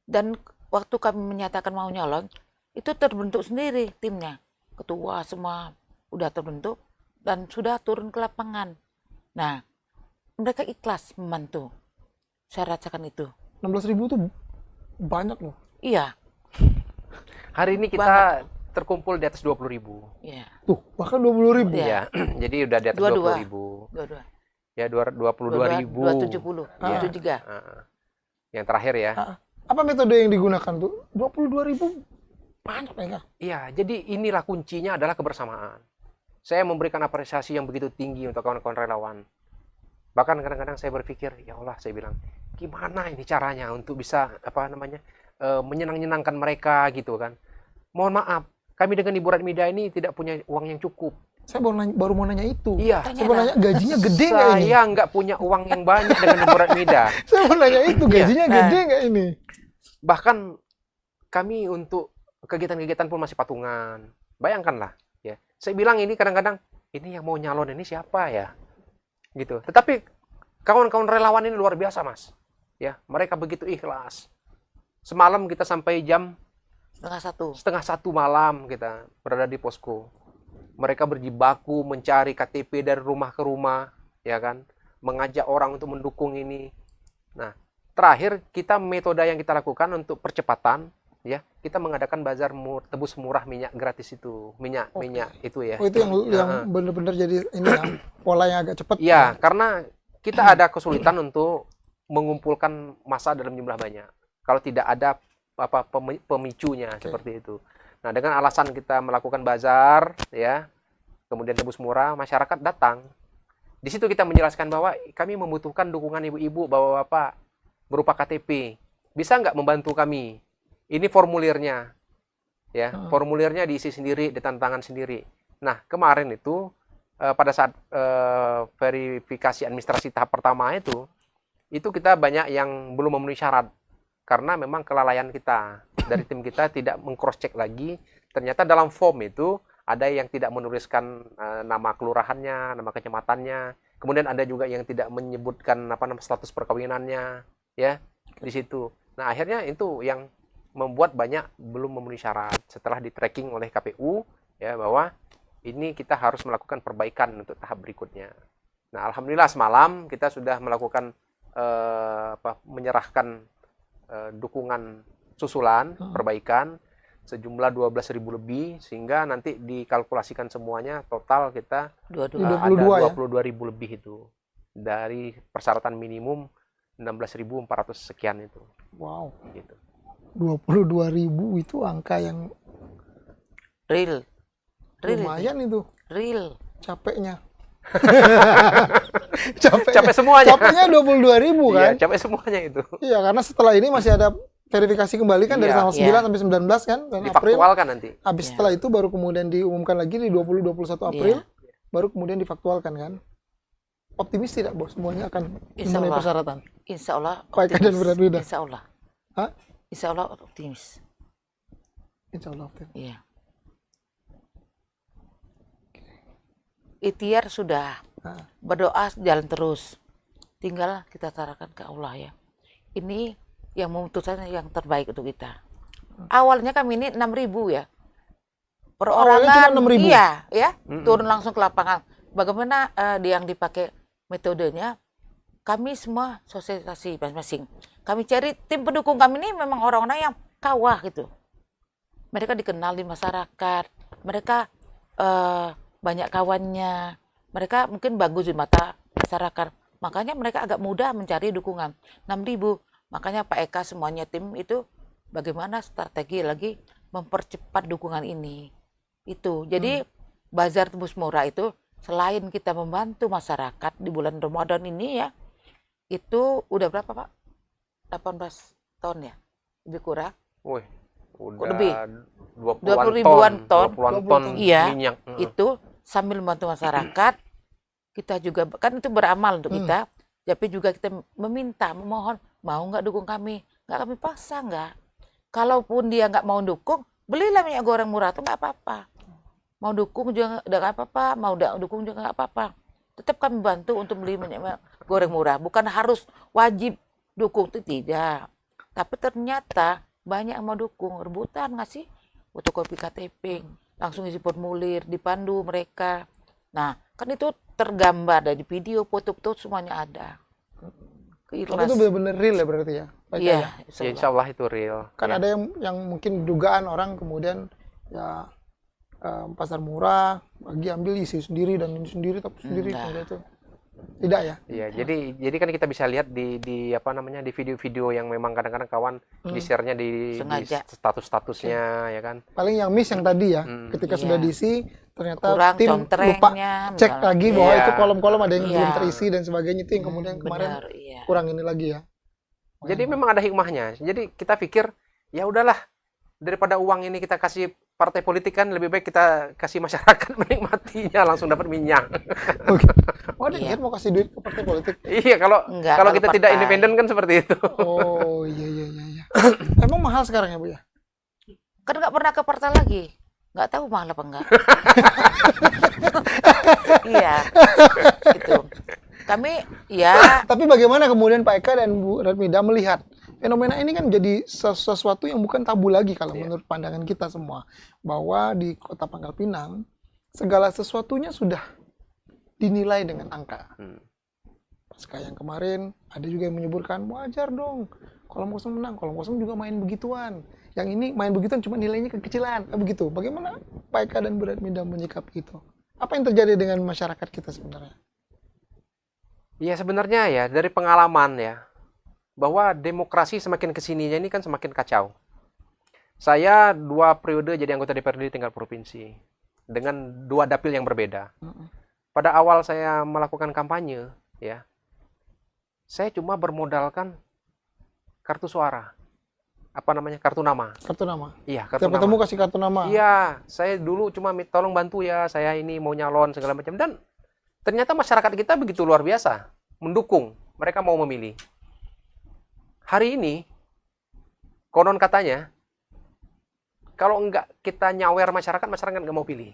Dan waktu kami menyatakan mau nyalon, itu terbentuk sendiri timnya. Ketua semua udah terbentuk dan sudah turun ke lapangan. Nah, mereka ikhlas membantu. Saya rasakan itu. 16.000 tuh banyak loh. Iya, Hari ini kita terkumpul di atas 20.000. iya. Tuh, bahkan 20.000. Iya. Ya, jadi udah di atas Dua-dua. 20.000. Dua-dua. Ya, 22.000. 270. Ah. 73. Yang terakhir ya. Apa metode yang digunakan tuh? 22.000 banyak mereka. Iya, jadi inilah kuncinya adalah kebersamaan. Saya memberikan apresiasi yang begitu tinggi untuk kawan-kawan relawan. Bahkan kadang-kadang saya berpikir, ya Allah, saya bilang, gimana ini caranya untuk bisa menyenang-nyenangkan mereka gitu kan. Mohon maaf, kami dengan Ibu Ratmida ini tidak punya uang yang cukup. Saya baru mau nanya itu. Iya. Saya mau nanya gajinya gede nggak ini? Saya nggak punya uang yang banyak dengan Ibu Ratmida. Saya mau nanya itu, gajinya gede nggak ini? Bahkan kami untuk kegiatan-kegiatan pun masih patungan. Bayangkanlah, ya. Saya bilang ini kadang-kadang, ini yang mau nyalon ini siapa ya? Gitu. Tetapi kawan-kawan relawan ini luar biasa, Mas. Ya, mereka begitu ikhlas. Semalam kita sampai jam 12:30 malam kita berada di posko. Mereka berjibaku mencari KTP dari rumah ke rumah, ya kan? Mengajak orang untuk mendukung ini. Nah, terakhir kita metode yang kita lakukan untuk percepatan, ya, kita mengadakan bazar tebus murah minyak gratis itu, minyak itu ya. Oh, itu yang benar-benar jadi ini ya, pola yang agak cepat. Iya, karena kita ada kesulitan untuk mengumpulkan massa dalam jumlah banyak. Kalau tidak ada pemicunya seperti itu. Nah, dengan alasan kita melakukan bazar, ya, kemudian tebus murah, masyarakat datang. Di situ kita menjelaskan bahwa kami membutuhkan dukungan ibu-ibu, bapak-bapak, berupa KTP. Bisa nggak membantu kami? Ini formulirnya, ya, formulirnya diisi sendiri, ditantangan sendiri. Nah, kemarin itu pada saat verifikasi administrasi tahap pertama itu kita banyak yang belum memenuhi syarat karena memang kelalaian kita dari tim kita tidak meng-cross check lagi. Ternyata dalam form itu ada yang tidak menuliskan nama kelurahannya, nama kecamatannya. Kemudian ada juga yang tidak menyebutkan nama status perkawinannya, ya, di situ. Nah, akhirnya itu yang membuat banyak belum memenuhi syarat. Setelah di tracking oleh KPU, ya, bahwa ini kita harus melakukan perbaikan untuk tahap berikutnya. Nah, alhamdulillah semalam kita sudah melakukan menyerahkan dukungan susulan perbaikan sejumlah 12.000 lebih, sehingga nanti dikalkulasikan semuanya total kita 22 ada 22.000 lebih itu dari persyaratan minimum 16.400 sekian itu. Wow. Gitu. 22.000 itu angka yang Real lumayan itu. real. Capeknya. Capek semuanya. Capeknya 22.000 kan? Iya, capek semuanya itu. Iya, karena setelah ini masih ada verifikasi kembali kan dari Iya. tanggal 9 sampai 19 kan, dan April. Difaktualkan nanti. Habis Iya. setelah itu baru kemudian diumumkan lagi di 20-21 April, baru kemudian difaktualkan kan. Optimis tidak, Bos? Semuanya akan Insya memenuhi Allah. persyaratan. Insya Allah Baik dan berbeda. Insya Allah. Hah? Insya Allah optimis. Insya Allah optimis. Iya. Ikhtiar sudah, berdoa jalan terus. Tinggal kita serahkan ke Allah ya. Ini yang memutuskan yang terbaik untuk kita. Awalnya kami ini 6.000 ya. Awalnya cuma 6.000? Iya, ya. Turun langsung ke lapangan. Bagaimana yang dipakai metodenya? Kami semua sosialisasi masing-masing. Kami cari tim pendukung kami ini memang orang-orang yang kawah gitu. Mereka dikenal di masyarakat. Mereka banyak kawannya. Mereka mungkin bagus di mata masyarakat. Makanya mereka agak mudah mencari dukungan. 6.000. Makanya Pak Eka semuanya tim itu bagaimana strategi lagi mempercepat dukungan ini. Itu. Jadi Bazar Tebus Murah itu selain kita membantu masyarakat di bulan Ramadan ini ya, itu udah berapa Pak? 18 ton ya? Lebih kurang? Wih, udah Lebih? 20 ribuan ton. 20 ton Iya, minyak. itu sambil membantu masyarakat, kita juga, kan itu beramal untuk kita, tapi juga kita meminta, memohon, mau nggak dukung kami? Nggak kami paksa, nggak. Kalaupun dia nggak mau dukung, belilah minyak goreng murah, itu nggak apa-apa. Mau dukung juga nggak apa-apa, mau dukung juga nggak apa-apa. Tetap kami bantu untuk beli minyak goreng murah. Bukan harus wajib dukung, itu tidak. Tapi ternyata banyak yang mau dukung, rebutan ngasih fotokopi KTP, langsung isi formulir, dipandu mereka. Nah, kan itu tergambar dari video, foto-foto semuanya ada. Tapi itu benar-benar real ya berarti ya? Baik Iya, ya? Ya, insya Allah itu real. Kan Ya. ada yang mungkin dugaan orang kemudian ya pasar murah, bagi ambil isi sendiri dan ini sendiri, tapi sendiri Enggak. itu. Tidak ya? Iya, jadi kan kita bisa lihat di apa namanya di video-video yang memang kadang-kadang kawan di share-nya di Sengaja. status-statusnya ya kan. Paling yang miss yang tadi ya, ketika Iya. sudah diisi ternyata Kurang tim contrengnya, lupa cek misalnya. lagi bahwa Iya. itu kolom-kolom ada yang Iya. belum terisi dan sebagainya, itu yang kemudian kemarin Benar, iya. kurang ini lagi ya. Jadi memang ada hikmahnya. Jadi kita pikir ya udahlah, daripada uang ini kita kasih partai politik kan lebih baik kita kasih masyarakat menikmatinya, langsung dapat minyak. Oke. Oh, dia Iya. niat mau kasih duit ke partai politik. Iya, kalau Enggak, kalau kalau kita tidak partai. independen kan seperti itu. Oh, iya iya iya iya. Emang mahal sekarang ya, Bu ya? Kan nggak pernah ke partai lagi. Nggak tahu mahal apa enggak. Iya, gitu. Kami, ya, Tapi bagaimana kemudian Pak Eka dan Bu Ratmida melihat fenomena ini kan jadi sesuatu yang bukan tabu lagi kalau menurut pandangan kita semua, bahwa di Kota Pangkal Pinang segala sesuatunya sudah dinilai dengan angka. Pasca yang kemarin ada juga yang menyebutkan wajar dong kolom kosong menang, kolom kosong juga main begituan. Yang ini main begituan cuma nilainya kekecilan, begitu. Bagaimana Pak Eka dan Bu Ratmida menyikapi itu? Apa yang terjadi dengan masyarakat kita sebenarnya? Ya sebenarnya ya dari pengalaman ya, bahwa demokrasi semakin kesininya ini kan semakin kacau. Saya 2 periode jadi anggota DPRD tingkat provinsi dengan 2 dapil yang berbeda. Pada awal saya melakukan kampanye, ya, saya cuma bermodalkan kartu suara. Apa namanya? Kartu nama. Kartu nama. Iya, kartu Tiap nama. ketemu kasih kartu nama. Iya, saya dulu cuma tolong bantu ya, saya ini mau nyalon segala macam. Dan ternyata masyarakat kita begitu luar biasa, mendukung. Mereka mau memilih. Hari ini, konon katanya, kalau enggak kita nyawer masyarakat, masyarakat enggak mau pilih.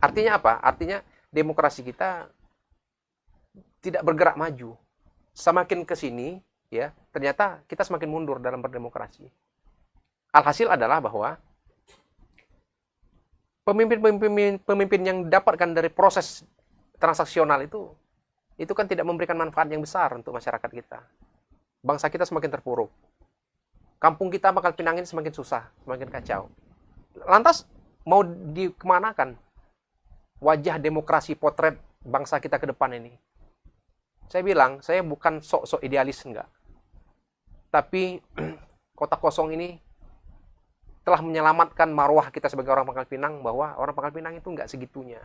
Artinya apa? Artinya demokrasi kita tidak bergerak maju. Semakin ke sini, ya, ternyata kita semakin mundur dalam berdemokrasi. Alhasil adalah bahwa pemimpin yang didapatkan dari proses transaksional itu kan tidak memberikan manfaat yang besar untuk masyarakat kita. Bangsa kita semakin terpuruk. Kampung kita bakal Pinangin semakin susah, semakin kacau. Lantas mau dikemanakan wajah demokrasi potret bangsa kita ke depan ini? Saya bilang, saya bukan sok-sok idealis, enggak. Tapi kota kosong ini telah menyelamatkan marwah kita sebagai orang Pangkal Pinang, bahwa orang Pangkal Pinang itu enggak segitunya.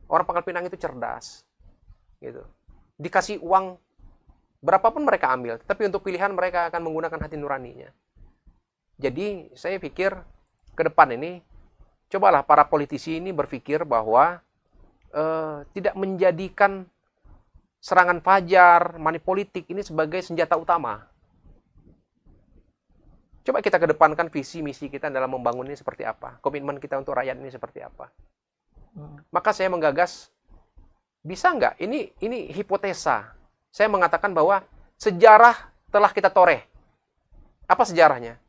Orang Pangkal Pinang itu cerdas. Gitu. Dikasih uang berapapun mereka ambil, tapi untuk pilihan mereka akan menggunakan hati nuraninya. Jadi saya pikir ke depan ini, cobalah para politisi ini berpikir bahwa tidak menjadikan serangan fajar, money politik ini sebagai senjata utama. Coba kita kedepankan visi misi kita dalam membangun ini seperti apa, komitmen kita untuk rakyat ini seperti apa. Maka saya menggagas, bisa nggak? Ini hipotesa. Saya mengatakan bahwa sejarah telah kita toreh. Apa sejarahnya?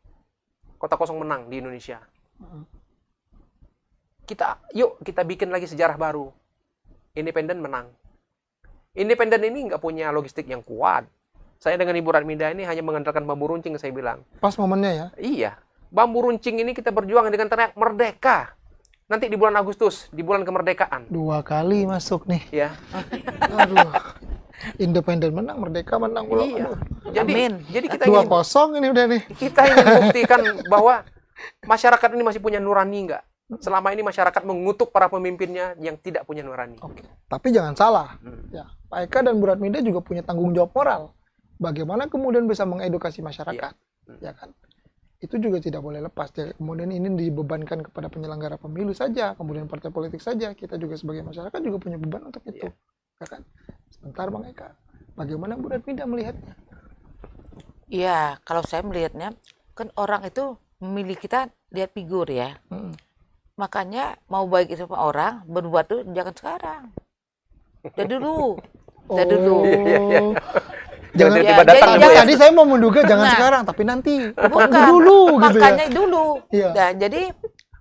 Kota kosong menang di Indonesia. Yuk kita bikin lagi sejarah baru. Independen menang. Independen ini nggak punya logistik yang kuat. Saya dengan Ibu Ratmida ini hanya mengandalkan bambu runcing, saya bilang. Pas momennya ya. Iya. Bambu runcing ini kita berjuang dengan teriak merdeka. Nanti di bulan Agustus, di bulan kemerdekaan. 2 kali masuk nih. Ya. Aduh. Independen menang, merdeka menang pula. Iya. Aduh. Jadi kita 2-0 ini udah nih. kita ingin buktikan bahwa masyarakat ini masih punya nurani nggak? Selama ini masyarakat mengutuk para pemimpinnya yang tidak punya nurani. Oke. Tapi jangan salah. Ya, Pak Eka dan Bu Ratmida juga punya tanggung jawab moral. Bagaimana kemudian bisa mengedukasi masyarakat, ya kan? Itu juga tidak boleh lepas. Kemudian ini dibebankan kepada penyelenggara pemilu saja, kemudian partai politik saja. Kita juga sebagai masyarakat juga punya beban untuk itu, ya kan? Sebentar Bang Eka, bagaimana Bu Ratmida melihatnya? Iya, kalau saya melihatnya, kan orang itu memilih kita lihat figur ya. Makanya mau baik itu sama orang, berbuat tuh jangan sekarang. Dari dulu. Dari dulu. Jangan tiba-tiba ya, datang jadi Bu, ya. tadi saya mau menduga jangan Nah. sekarang, tapi nanti. Bukan. Dulu gitu ya. Makanya dulu. Iya. Nah, jadi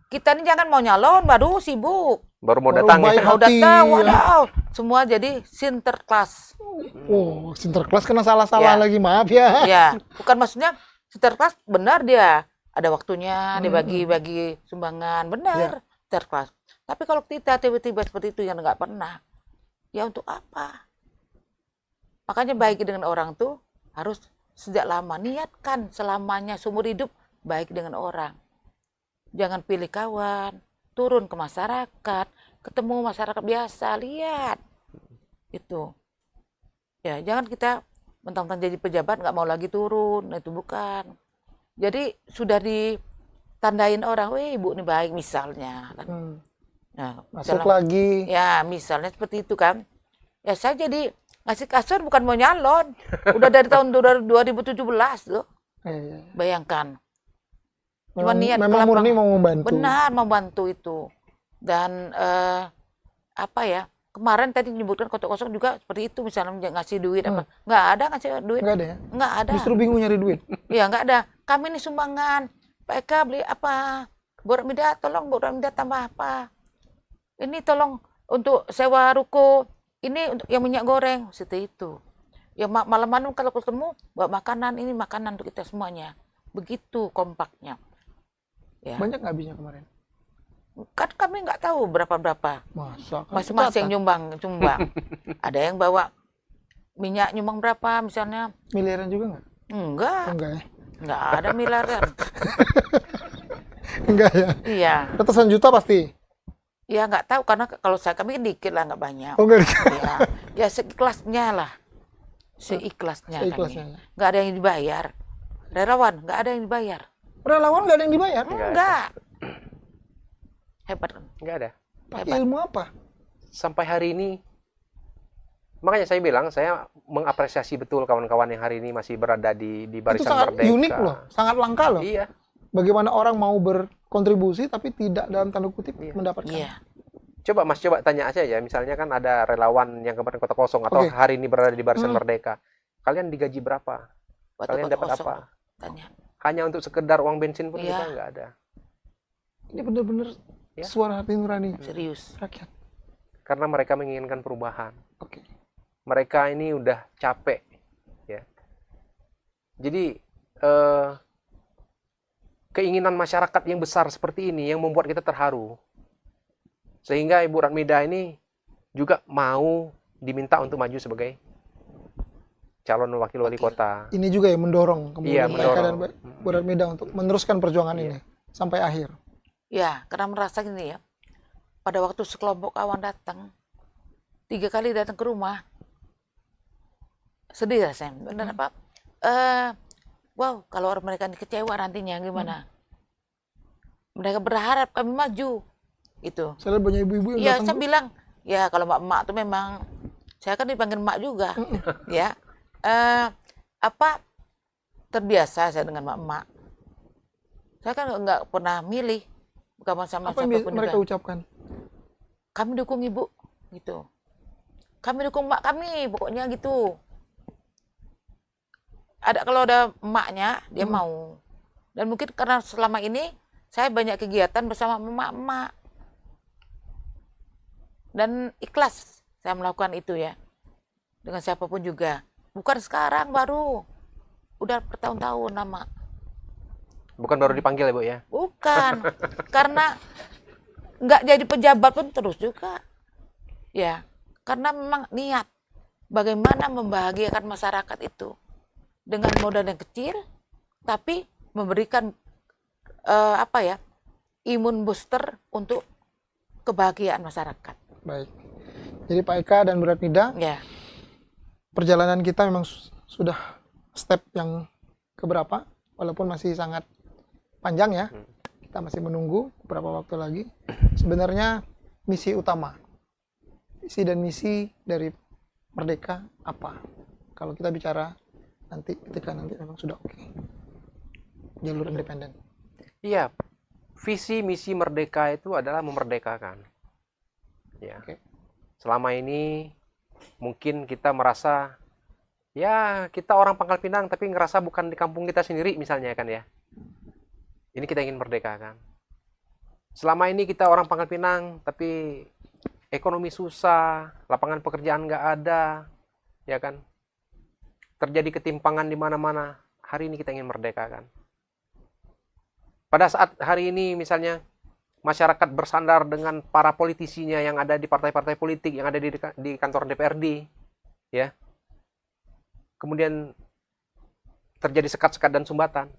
kita ini jangan mau nyalon baru sibuk. Baru mau Baru datang baik ya. Mau hati, datang, ya. wadaw. Semua jadi sinterklas. Oh, sinterklas kena salah-salah Ya. lagi, maaf ya. Ya, bukan maksudnya sinterklas benar dia. Ada waktunya dibagi-bagi sumbangan, benar. Sinterklas. Tapi kalau kita tiba-tiba seperti itu yang nggak pernah, ya untuk apa? Makanya baik dengan orang tuh harus sejak lama. Niatkan selamanya, seumur hidup baik dengan orang. Jangan pilih kawan, turun ke masyarakat, ketemu masyarakat biasa, lihat. Itu. Ya, jangan kita mentang-mentang jadi pejabat nggak mau lagi turun, itu bukan. Jadi sudah ditandain orang, weh ibu ini baik misalnya. Kan. Nah, Masuk dalam- lagi. Ya, misalnya seperti itu kan. Ya, saya jadi ngasih kasur bukan mau nyalon. Udah dari tahun 2017 loh. Iya. Bayangkan. Cuma niat Memang kelapa- murni mau membantu. Benar membantu itu. Dan apa ya? Kemarin tadi menyebutkan kota kosong juga seperti itu, misalnya ngasih duit apa. Nggak ada ngasih duit. Enggak ada ya? Nggak ada. Justru bingung nyari duit. Iya, nggak ada. Kami ini sumbangan. Pak Eka beli apa? Bu Ratmida, tolong Bu Ratmida tambah apa? Ini tolong untuk sewa ruko. Ini untuk yang minyak goreng. Seperti itu. Ya malam-malam kalau ketemu, buat makanan. Ini makanan untuk kita semuanya. Begitu kompaknya. Ya. Banyak nggak habisnya kemarin? Kan kami nggak tahu berapa-berapa. Masa? Kan Masing-masing tercatat. nyumbang. Ada yang bawa minyak nyumbang berapa misalnya. Miliaran juga nggak? Enggak. Enggak ya? Nggak ada miliaran. Enggak ya. Iya, Ratusan juta pasti. ya nggak tahu karena kalau kami kan dikit lah, nggak banyak. Oh enggak. Ya, ya seikhlasnya lah, seikhlasnya Seikhlasnya, kami. ya. Nggak ada yang dibayar. Relawan nggak ada yang dibayar. Relawan nggak ada yang dibayar. Enggak. Hebat kan? Nggak ada. Pakai Hebat. ilmu apa? Sampai hari ini, makanya saya bilang saya mengapresiasi betul kawan-kawan yang hari ini masih berada di Itu barisan sangat merdeka. unik loh, sangat langka loh. Iya. Bagaimana orang mau berkontribusi tapi tidak dalam tanda kutip Iya. mendapatkan. Iya. Coba Mas, coba tanya aja ya. Misalnya kan ada relawan yang kemarin kota kosong atau Oke. hari ini berada di barisan Hmm. merdeka. Kalian digaji berapa? Waktu Kalian Kota dapat Kosong, apa? Tanya. Hanya untuk sekedar uang bensin pun Iya. kita nggak ada. Ini benar-benar Ya. suara hati nurani Serius. rakyat. Karena mereka menginginkan perubahan. Oke. Mereka ini udah capek, ya. Jadi keinginan masyarakat yang besar seperti ini yang membuat kita terharu. Sehingga Ibu Ratmida ini juga mau diminta untuk maju sebagai calon wakil wali kota. Ini juga ya mendorong Iya, kemudian mereka dan mendorong. Bu Ratmida untuk meneruskan perjuangan Iya. ini sampai akhir. Ya, karena merasa gini ya. Pada waktu sekelompok kawan datang, 3 kali datang ke rumah, sedih ya saya. Benar apa? Wow, kalau orang mereka ini kecewa nantinya gimana? Mereka berharap kami maju, gitu. Saya lihat banyak ibu-ibu yang Ya, datang. saya bilang, ya kalau emak-emak tuh memang, saya kan dipanggil emak juga, ya. Apa terbiasa saya dengan emak-emak. Saya kan nggak pernah milih, bukan sama Apa yang siapapun mereka juga. ucapkan? Kami dukung ibu, gitu. Kami dukung emak kami, pokoknya gitu. Ada kalau ada emaknya, dia mau. Dan mungkin karena selama ini saya banyak kegiatan bersama emak-emak. Dan ikhlas saya melakukan itu ya. Dengan siapapun juga. Bukan sekarang baru. Udah bertahun-tahun lama. Bukan baru dipanggil ya, Bu ya? Bukan. Karena nggak jadi pejabat pun terus juga. Ya. Karena memang niat. Bagaimana membahagiakan masyarakat itu. Dengan modal yang kecil. Tapi memberikan imun booster untuk kebahagiaan masyarakat. Baik. Jadi Pak Eka dan Bu Ratmida, Ya. perjalanan kita memang sudah step yang keberapa, walaupun masih sangat panjang ya. Kita masih menunggu beberapa waktu lagi. Sebenarnya misi utama, visi dan misi dari Merdeka apa? Kalau kita bicara nanti ketika nanti memang sudah oke. Jalur independen. Iya. Visi misi Merdeka itu adalah memerdekakan. Ya. Oke. Selama ini mungkin kita merasa ya kita orang Pangkal Pinang tapi ngerasa bukan di kampung kita sendiri misalnya kan ya. Ini kita ingin merdekakan. Selama ini kita orang Pangkal Pinang tapi ekonomi susah, lapangan pekerjaan nggak ada, ya kan? Terjadi ketimpangan di mana-mana. Hari ini kita ingin merdekakan. Pada saat hari ini misalnya masyarakat bersandar dengan para politisinya yang ada di partai-partai politik, yang ada di kantor DPRD, ya. Kemudian terjadi sekat-sekat dan sumbatan.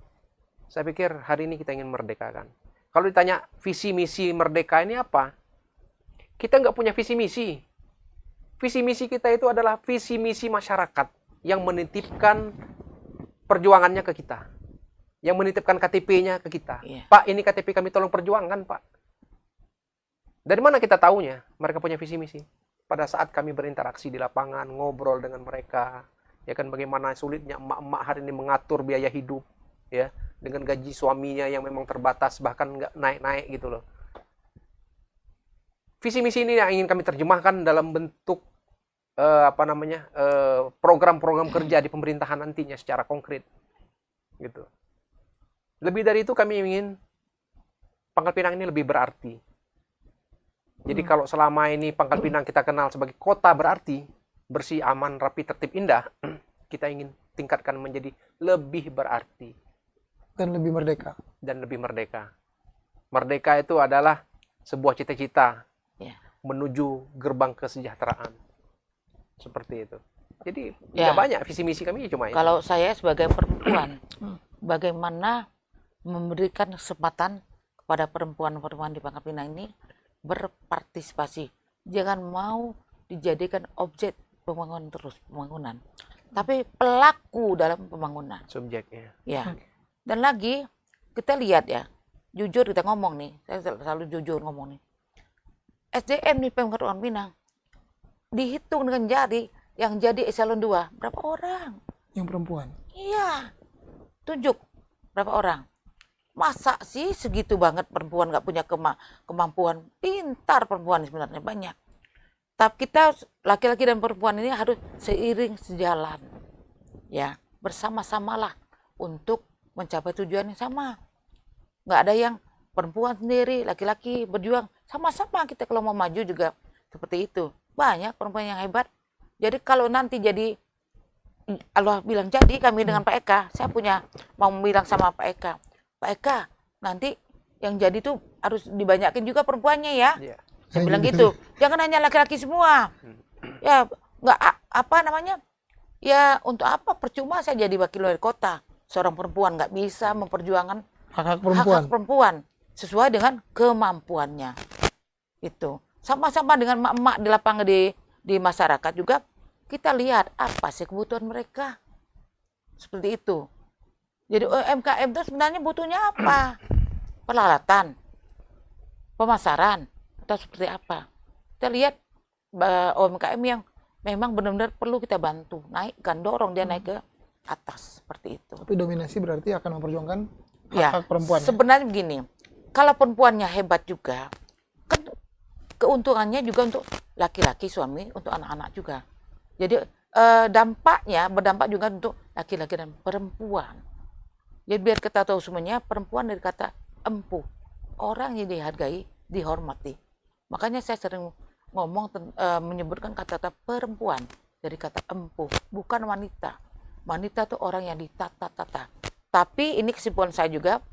Saya pikir hari ini kita ingin merdekakan. Kalau ditanya visi misi merdeka ini apa? Kita nggak punya visi misi. Visi misi kita itu adalah visi misi masyarakat yang menitipkan perjuangannya ke kita. Yang menitipkan KTP-nya ke kita. Iya. Pak, ini KTP kami tolong perjuangkan, Pak. Dari mana kita tahunya mereka punya visi misi? Pada saat kami berinteraksi di lapangan, ngobrol dengan mereka, ya kan bagaimana sulitnya emak-emak hari ini mengatur biaya hidup, ya, dengan gaji suaminya yang memang terbatas bahkan nggak naik-naik gitu loh. Visi misi ini yang ingin kami terjemahkan dalam bentuk program-program kerja di pemerintahan nantinya secara konkret, gitu. Lebih dari itu kami ingin Pangkal Pinang ini lebih berarti. Jadi kalau selama ini Pangkal Pinang kita kenal sebagai kota berarti, bersih, aman, rapi, tertib, indah, kita ingin tingkatkan menjadi lebih berarti Dan lebih merdeka. dan lebih merdeka. Merdeka itu adalah sebuah cita-cita Ya. menuju gerbang kesejahteraan. Seperti itu. Jadi Ya. nggak banyak visi misi kami cuma itu. Kalau saya sebagai perempuan, bagaimana memberikan kesempatan kepada perempuan-perempuan di Pangkal Pinang ini berpartisipasi. Jangan mau dijadikan objek pembangunan, tapi pelaku dalam pembangunan. Subjeknya. Ya. Dan lagi kita lihat ya, jujur kita ngomong nih, saya selalu jujur ngomong nih. SDM di Pemkab Pangkal Pinang dihitung dengan jari, yang jadi eselon 2 berapa orang? Yang perempuan. Iya. Tunjuk berapa orang? Masa sih segitu banget perempuan nggak punya kemampuan? Pintar perempuan sebenarnya banyak. Tapi kita laki-laki dan perempuan ini harus seiring sejalan. Ya, bersama-samalah untuk mencapai tujuan yang sama. Nggak ada yang perempuan sendiri, laki-laki berjuang. Sama-sama kita kalau mau maju juga seperti itu. Banyak perempuan yang hebat. Jadi kalau nanti jadi, Allah bilang jadi kami dengan Pak Eka, saya mau bilang sama Pak Eka. Pak Eka, nanti yang jadi tuh harus dibanyakin juga perempuannya ya. Iya. Saya bilang gitu. Jangan hanya laki-laki semua. Ya, nggak apa namanya? Ya, untuk apa? Percuma saya jadi wakil wali kota. Seorang perempuan nggak bisa memperjuangkan Hak-hak perempuan. hak-hak perempuan sesuai dengan kemampuannya. Itu. Sama-sama dengan emak-emak di lapangan di masyarakat juga kita lihat apa sih kebutuhan mereka. Seperti itu. Jadi UMKM itu sebenarnya butuhnya apa? Peralatan, pemasaran, atau seperti apa? Kita lihat UMKM yang memang benar-benar perlu kita bantu, naikkan, dorong dia naik ke atas seperti itu. Tapi dominasi berarti akan memperjuangkan Ya, hak-hak perempuan. sebenarnya begini, kalau perempuannya hebat juga, kan keuntungannya juga untuk laki-laki suami, untuk anak-anak juga. Jadi berdampak juga untuk laki-laki dan perempuan. Jadi biar kita tahu semuanya, perempuan dari kata empuh, orang yang dihargai, dihormati. Makanya saya sering ngomong menyebutkan kata-kata perempuan dari kata empuh, bukan wanita. Wanita itu orang yang ditata-tata. Tapi ini kesimpulan saya juga,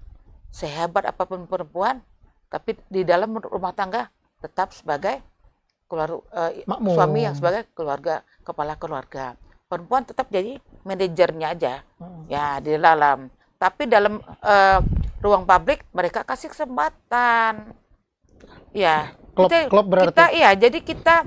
sehebat apapun perempuan, tapi di dalam rumah tangga tetap sebagai Makmum. suami yang sebagai kepala keluarga. Perempuan tetap jadi manajernya aja, ya di dalam. Tapi dalam ruang publik mereka kasih kesempatan. Ya, Klub berarti. jadi kita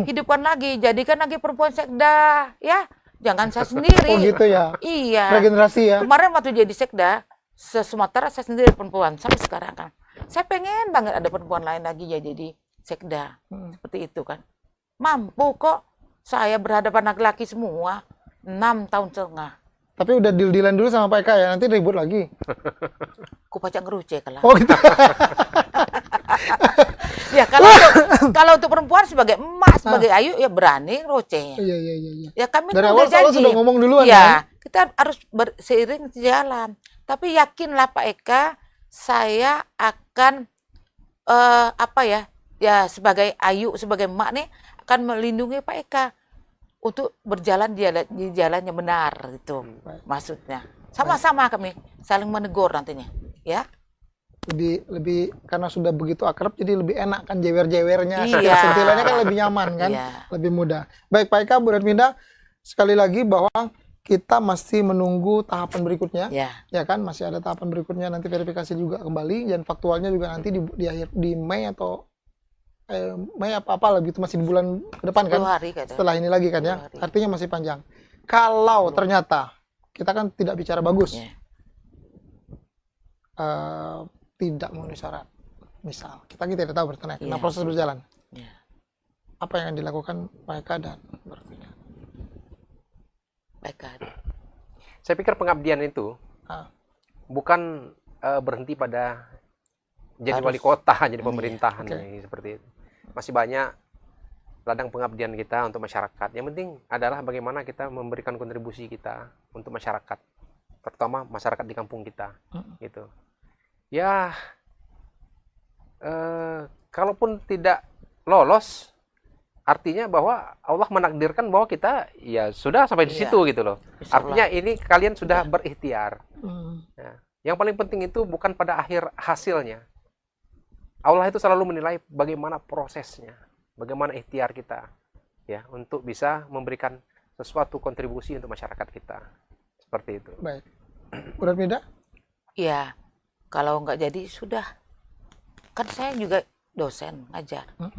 hidupkan lagi, jadikan lagi perempuan sekda, ya. Jangan saya sendiri. Oh gitu ya. Iya. Regenerasi ya. Kemarin waktu jadi sekda, se-Sumatera saya sendiri perempuan, sampai sekarang kan. Saya pengen banget ada perempuan lain lagi ya jadi sekda. Seperti itu kan. Mampu kok. Saya berhadapan laki-laki semua 6 tahun setengah. Tapi udah deal-dealan dulu sama Pak Eka ya, nanti ribut lagi. Ku pacak ngeruce kalah. Oh gitu. Ya kalau untuk perempuan sebagai emak, sebagai ayu ya berani ngeruce. Iya. Ya kami Dari tuh awal udah janji. sudah ngomong duluan Ya, kan? kita harus seiring sejalan. Tapi yakinlah Pak Eka, saya akan ya sebagai ayu, sebagai emak nih akan melindungi Pak Eka untuk berjalan di jalan yang benar itu. Maksudnya. Sama-sama kami saling menegur nantinya, ya. Lebih karena sudah begitu akrab jadi lebih enak kan jewer-jewernya, Iya. sentilannya kan lebih nyaman kan, Iya. lebih mudah. Baik Pak Eka, Bu Redminda, sekali lagi bahwa kita masih menunggu tahapan berikutnya, Ya. ya kan, masih ada tahapan berikutnya nanti verifikasi juga kembali dan faktualnya juga nanti di Mei atau Mei apa lah gitu, masih di bulan ke depan kan, 10 hari kayaknya. setelah ini lagi kan ya, 10 hari. artinya masih panjang. Kalau ternyata kita kan tidak bicara bagus. Ya. Tidak memenuhi syarat, misal kita tidak tahu bertenang, Iya. proses berjalan, Ya. apa yang akan dilakukan Pak Eka dan Bu Redminda? Baik kan. Saya pikir pengabdian itu Ah. bukan berhenti pada jadi Harus. wali kota, jadi pemerintahan Oke. ini, seperti itu. Masih banyak ladang pengabdian kita untuk masyarakat. Yang penting adalah bagaimana kita memberikan kontribusi kita untuk masyarakat, terutama masyarakat di kampung kita, gitu. Ya, kalaupun tidak lolos, artinya bahwa Allah menakdirkan bahwa kita ya sudah sampai di Iya. situ gitu loh. Insya Allah. Artinya ini kalian sudah berikhtiar. Hmm. Ya. Yang paling penting itu bukan pada akhir hasilnya. Allah itu selalu menilai bagaimana prosesnya, bagaimana ikhtiar kita, ya, untuk bisa memberikan sesuatu kontribusi untuk masyarakat kita. Seperti itu. Baik, Bu Redminda, Ya, kalau nggak jadi sudah kan saya juga dosen ngajar. Mm.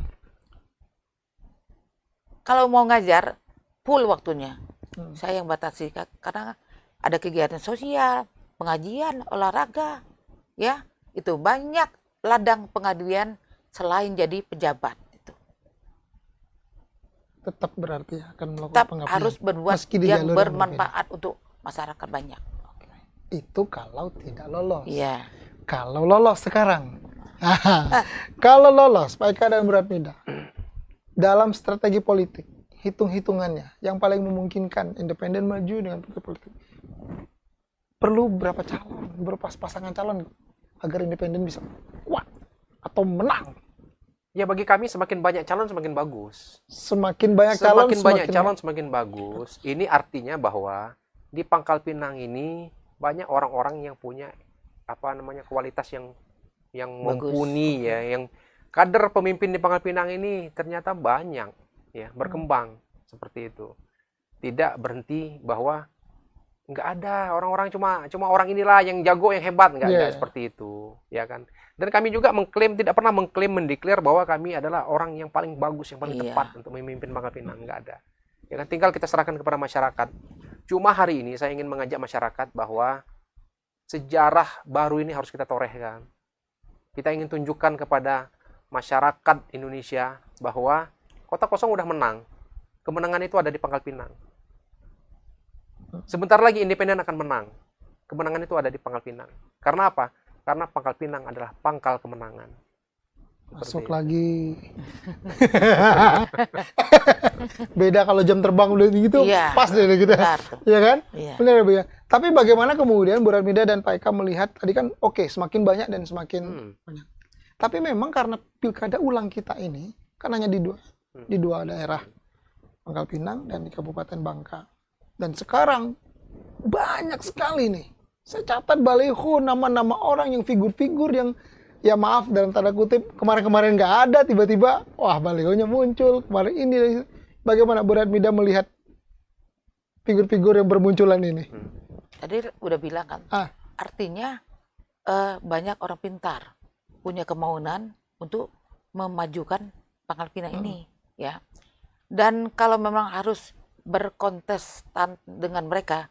Kalau mau ngajar full waktunya, Hmm. saya yang batasi karena ada kegiatan sosial, pengajian, olahraga, ya itu banyak ladang pengabdian selain jadi pejabat. Itu Tetap berarti akan melakukan tetap pengabdian harus berbuat meski di yang jalur yang berbeda. bermanfaat untuk masyarakat banyak. Oke. Itu kalau tidak lolos. Iya. Kalau lolos sekarang. Kalau lolos, Pak Eka dan Bu Ratmida, dalam strategi politik, hitung-hitungannya, yang paling memungkinkan independen maju dengan partai politik, perlu berapa calon, berapa pasangan calon agar independen bisa kuat atau menang? Ya bagi kami semakin banyak calon semakin bagus. Semakin banyak calon, Semakin banyak calon semakin bagus. Ini artinya bahwa di Pangkal Pinang ini banyak orang-orang yang punya kualitas yang Bagus. mumpuni ya, yang kader pemimpin di Pangkal Pinang ini ternyata banyak ya, berkembang seperti itu. Tidak berhenti bahwa nggak ada orang-orang cuma orang inilah yang jago, yang hebat, nggak ada seperti itu, ya kan. Dan kami juga tidak pernah mengklaim, mendeklar bahwa kami adalah orang yang paling bagus, yang paling tepat untuk memimpin Pangkal Pinang, nggak ada. Ya kan, tinggal kita serahkan kepada masyarakat. Cuma hari ini saya ingin mengajak masyarakat bahwa sejarah baru ini harus kita torehkan. Kita ingin tunjukkan kepada masyarakat Indonesia bahwa Kota Kosong udah menang. Kemenangan itu ada di Pangkal Pinang. Sebentar lagi independen akan menang. Kemenangan itu ada di Pangkal Pinang. Karena apa? Karena Pangkal Pinang adalah pangkal kemenangan. Masuk lagi. Beda kalau jam terbang udah gitu, pas deh kita. Iya kan? Iya. Benar ya. Tapi bagaimana kemudian Bu Ratmida dan Pak Eka melihat tadi kan oke, semakin banyak dan semakin banyak. Tapi memang karena pilkada ulang kita ini kan hanya di dua daerah, Pangkal Pinang dan di Kabupaten Bangka. Dan sekarang banyak sekali nih. Saya catat baliho nama-nama orang yang figur-figur yang ya maaf dalam tanda kutip kemarin-kemarin nggak ada, tiba-tiba wah balihonya muncul kemarin ini. Bagaimana Bu Ratmida melihat figur-figur yang bermunculan ini? Tadi udah bilang kan, artinya banyak orang pintar punya kemauan untuk memajukan Pangkal Pinang ini, ya. Dan kalau memang harus berkontestan dengan mereka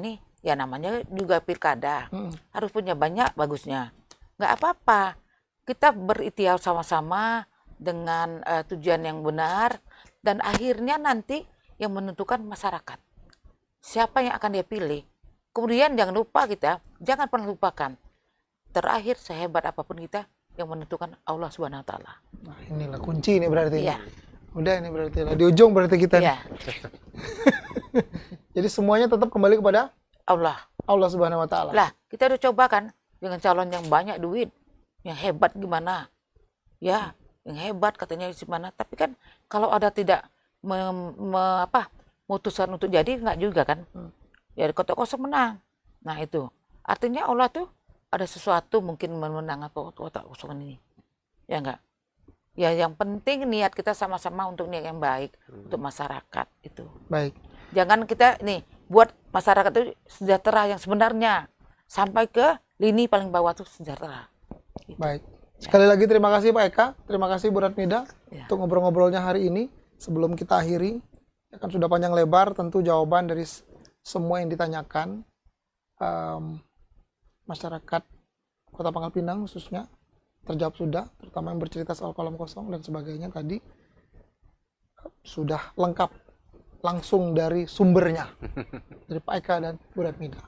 ini ya namanya juga pilkada, harus punya banyak bagusnya. Nggak apa-apa, kita berikhtiar sama-sama dengan tujuan yang benar, dan akhirnya nanti yang menentukan masyarakat. Siapa yang akan dia pilih. Kemudian jangan lupa jangan pernah lupakan, terakhir sehebat apapun kita, yang menentukan Allah Subhanahu Wa Taala. Nah, inilah kunci ini berarti. Iya. Udah ini berarti lah, di ujung berarti kita. Iya. Jadi semuanya tetap kembali kepada Allah Subhanahu Wa Taala. Lah, kita udah coba kan dengan calon yang banyak duit, yang hebat gimana? Ya, yang hebat katanya gimana? Tapi kan kalau ada tidak memutuskan untuk jadi, nggak juga kan? Ya Kota Kosong menang. Nah itu artinya Allah tuh ada sesuatu mungkin memenangkan Kota Kosong ini. Ya enggak? Ya yang penting niat kita sama-sama untuk niat yang baik untuk masyarakat itu. Baik. Jangan kita buat masyarakat itu sejahtera yang sebenarnya, sampai ke lini paling bawah tuh sejahtera. Gitu. Baik. Sekali lagi terima kasih Pak Eka, terima kasih Bu Ratmida untuk ngobrol-ngobrolnya hari ini. Sebelum kita akhiri, kan sudah panjang lebar tentu jawaban dari semua yang ditanyakan masyarakat Kota Pangkal Pinang khususnya terjawab sudah, terutama yang bercerita soal kolam kosong dan sebagainya tadi sudah lengkap langsung dari sumbernya dari Pak Eka dan Bu Ratmida.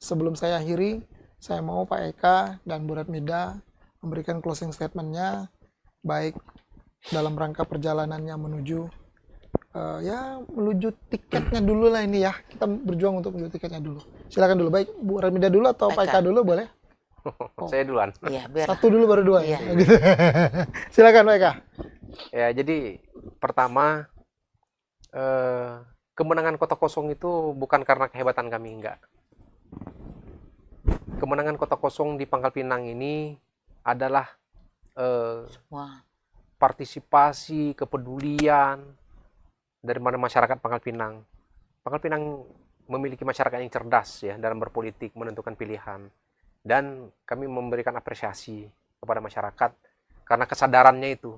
Sebelum saya akhiri, saya mau Pak Eka dan Bu Ratmida memberikan closing statement-nya, baik dalam rangka perjalanannya menuju menuju tiketnya dulu lah ini ya. Kita berjuang untuk menuju tiketnya dulu. Silakan dulu, baik Bu Ratmida dulu atau Pak Eka dulu boleh? Saya duluan. Iya, biar. Satu dulu baru dua. Iya. Ya? Silakan Pak Eka. Ya, jadi pertama kemenangan Kota Kosong itu bukan karena kehebatan kami, enggak. Kemenangan Kota Kosong di Pangkal Pinang ini adalah partisipasi, kepedulian dari masyarakat Pangkal Pinang. Pangkal Pinang memiliki masyarakat yang cerdas ya dalam berpolitik, menentukan pilihan, dan kami memberikan apresiasi kepada masyarakat karena kesadarannya itu.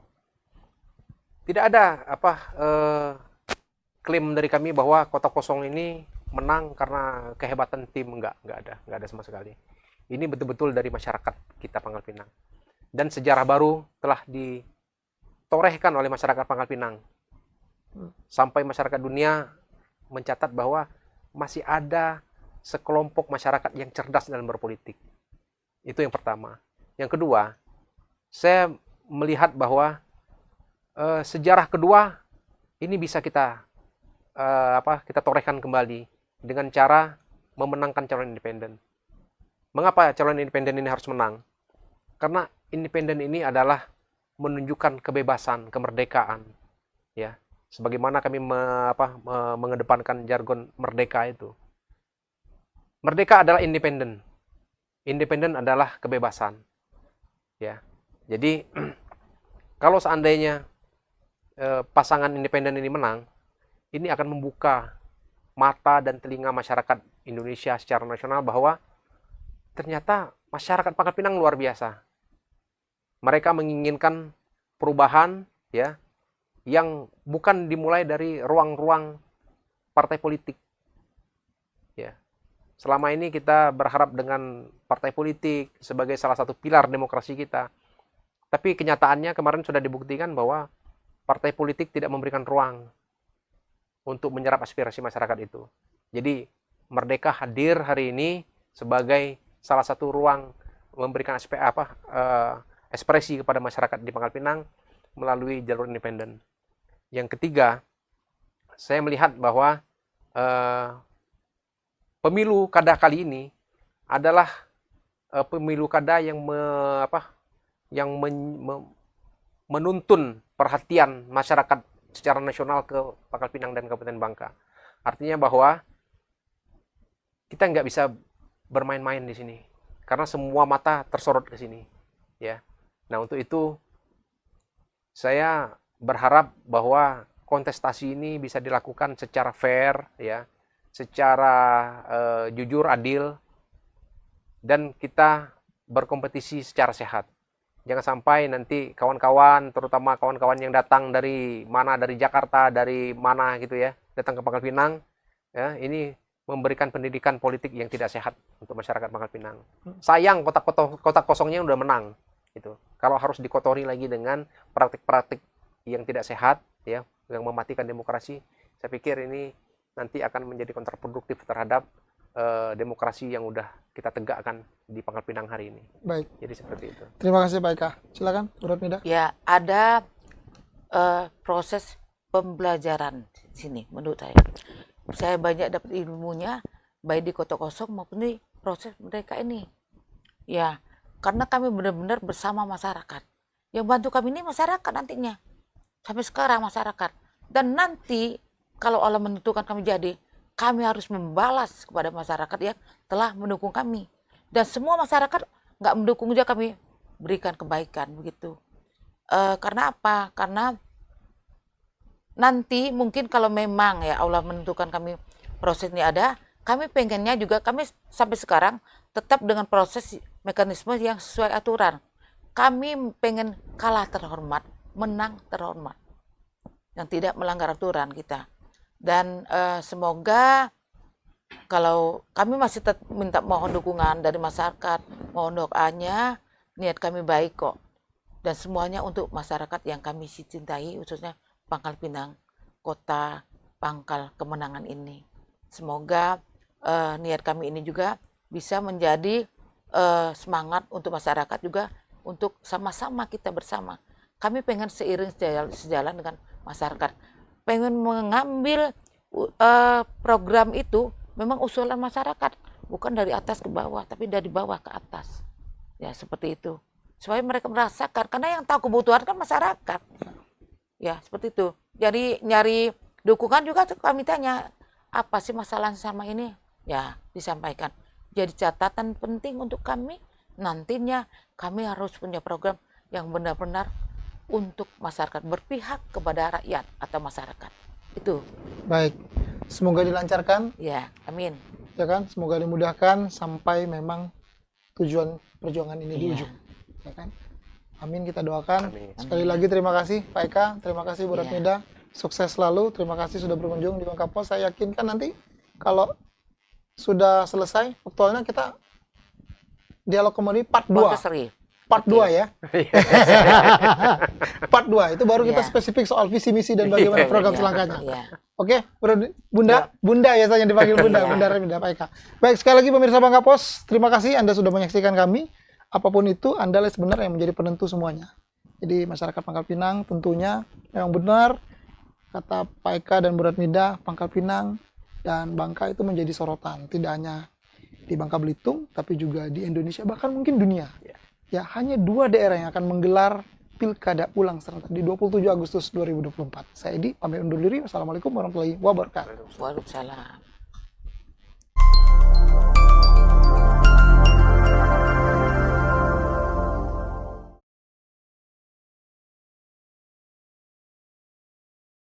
Tidak ada klaim dari kami bahwa kota kosong ini menang karena kehebatan tim, nggak ada sama sekali. Ini betul-betul dari masyarakat kita Pangkal Pinang. Dan sejarah baru telah ditorehkan oleh masyarakat Pangkal Pinang. Sampai masyarakat dunia mencatat bahwa masih ada sekelompok masyarakat yang cerdas dalam berpolitik. Itu yang pertama. Yang kedua, saya melihat bahwa sejarah kedua ini bisa kita torehkan kembali dengan cara memenangkan calon independen. Mengapa calon independen ini harus menang? Karena independen ini adalah menunjukkan kebebasan, kemerdekaan, ya. Sebagaimana kami mengedepankan jargon merdeka itu. Merdeka adalah independen. Independen adalah kebebasan. Ya. Jadi kalau seandainya pasangan independen ini menang, ini akan membuka mata dan telinga masyarakat Indonesia secara nasional bahwa ternyata masyarakat Pangkal Pinang luar biasa. Mereka menginginkan perubahan, ya, yang bukan dimulai dari ruang-ruang partai politik. Ya. Selama ini kita berharap dengan partai politik sebagai salah satu pilar demokrasi kita. Tapi kenyataannya kemarin sudah dibuktikan bahwa partai politik tidak memberikan ruang untuk menyerap aspirasi masyarakat itu. Jadi Merdeka hadir hari ini sebagai salah satu ruang memberikan ekspresi kepada masyarakat di Pangkal Pinang melalui jalur independen. Yang ketiga, saya melihat bahwa pemilu kada kali ini adalah pemilu kada yang menuntun perhatian masyarakat secara nasional ke Pangkal Pinang dan Kabupaten Bangka. Artinya bahwa kita nggak bisa bermain-main di sini karena semua mata tersorot ke sini, ya. Nah, untuk itu saya berharap bahwa kontestasi ini bisa dilakukan secara fair, ya, secara jujur, adil, dan kita berkompetisi secara sehat. Jangan sampai nanti kawan-kawan, terutama kawan-kawan yang datang dari Jakarta, dari mana gitu ya, datang ke Pangkal Pinang, ya, ini memberikan pendidikan politik yang tidak sehat untuk masyarakat Pangkal Pinang. Sayang kota kosongnya udah menang, gitu. Kalau harus dikotori lagi dengan praktik-praktik yang tidak sehat, ya, yang mematikan demokrasi, saya pikir ini nanti akan menjadi kontraproduktif terhadap demokrasi yang udah kita tegakkan di Pangkal Pinang hari ini. Baik. Jadi seperti itu. Terima kasih Pak Eka. Silakan, Bro Nida. Ya, ada proses pembelajaran di sini menurut saya. Saya banyak dapat ilmunya baik di kota kosong maupun di proses mereka ini. Ya, karena kami benar-benar bersama masyarakat. Yang bantu kami ini masyarakat nantinya. Sampai sekarang masyarakat. Dan nanti kalau Allah menentukan kami jadi, kami harus membalas kepada masyarakat yang telah mendukung kami. Dan semua masyarakat nggak mendukung juga kami berikan kebaikan begitu. Karena apa? Karena nanti mungkin kalau memang ya Allah menentukan kami proses ini ada, kami pengennya juga kami sampai sekarang tetap dengan proses mekanisme yang sesuai aturan. Kami pengen kalah terhormat, menang terhormat, yang tidak melanggar aturan kita. Dan semoga kalau kami masih minta mohon dukungan dari masyarakat, mohon doanya, niat kami baik kok. Dan semuanya untuk masyarakat yang kami cintai, khususnya Pangkal Pinang, kota Pangkal Kemenangan ini. Semoga niat kami ini juga bisa menjadi semangat untuk masyarakat juga, untuk sama-sama kita bersama. Kami pengen seiring sejalan dengan masyarakat. Pengen mengambil program itu memang usulan masyarakat, bukan dari atas ke bawah, tapi dari bawah ke atas. Ya, seperti itu. Supaya mereka merasakan, karena yang tahu kebutuhan kan masyarakat. Ya, seperti itu. Jadi nyari dukungan juga kami tanya, apa sih masalah sama ini? Ya, disampaikan. Jadi catatan penting untuk kami, nantinya kami harus punya program yang benar-benar untuk masyarakat, berpihak kepada rakyat atau masyarakat. Itu. Baik. Semoga dilancarkan. Ya, amin. Ya kan? Semoga dimudahkan sampai memang tujuan perjuangan ini di Iya. ujung. Ya kan? Amin, kita doakan. Amin. Sekali lagi terima kasih Pak Eka, terima kasih Bu Iya. Ratmida. Sukses selalu, terima kasih sudah berkunjung di Bangka Pos. Saya yakin kan nanti kalau sudah selesai aktualnya kita dialog komodi part 2. Podcast seri. Part 2 ya. Part 2 itu baru kita Iya. spesifik soal visi misi dan bagaimana Iya, program Iya, selanjutnya. iya. Oke, Bunda, Bunda ya saya dipanggil Bunda, Bunda Ratmida Pak Eka. Baik, sekali lagi pemirsa Bangka Pos, terima kasih Anda sudah menyaksikan kami. Apapun itu, Anda sebenarnya yang menjadi penentu semuanya. Jadi masyarakat Pangkal Pinang tentunya memang benar kata Pak Eka dan Bu Ratmida, Pangkal Pinang dan Bangka itu menjadi sorotan. Tidak hanya di Bangka Belitung, tapi juga di Indonesia, bahkan mungkin dunia. Ya, hanya 2 daerah yang akan menggelar Pilkada ulang serentak di 27 Agustus 2024. Saya Edi, pamit undur diri. Wassalamualaikum warahmatullahi wabarakatuh. Waalaikumsalam.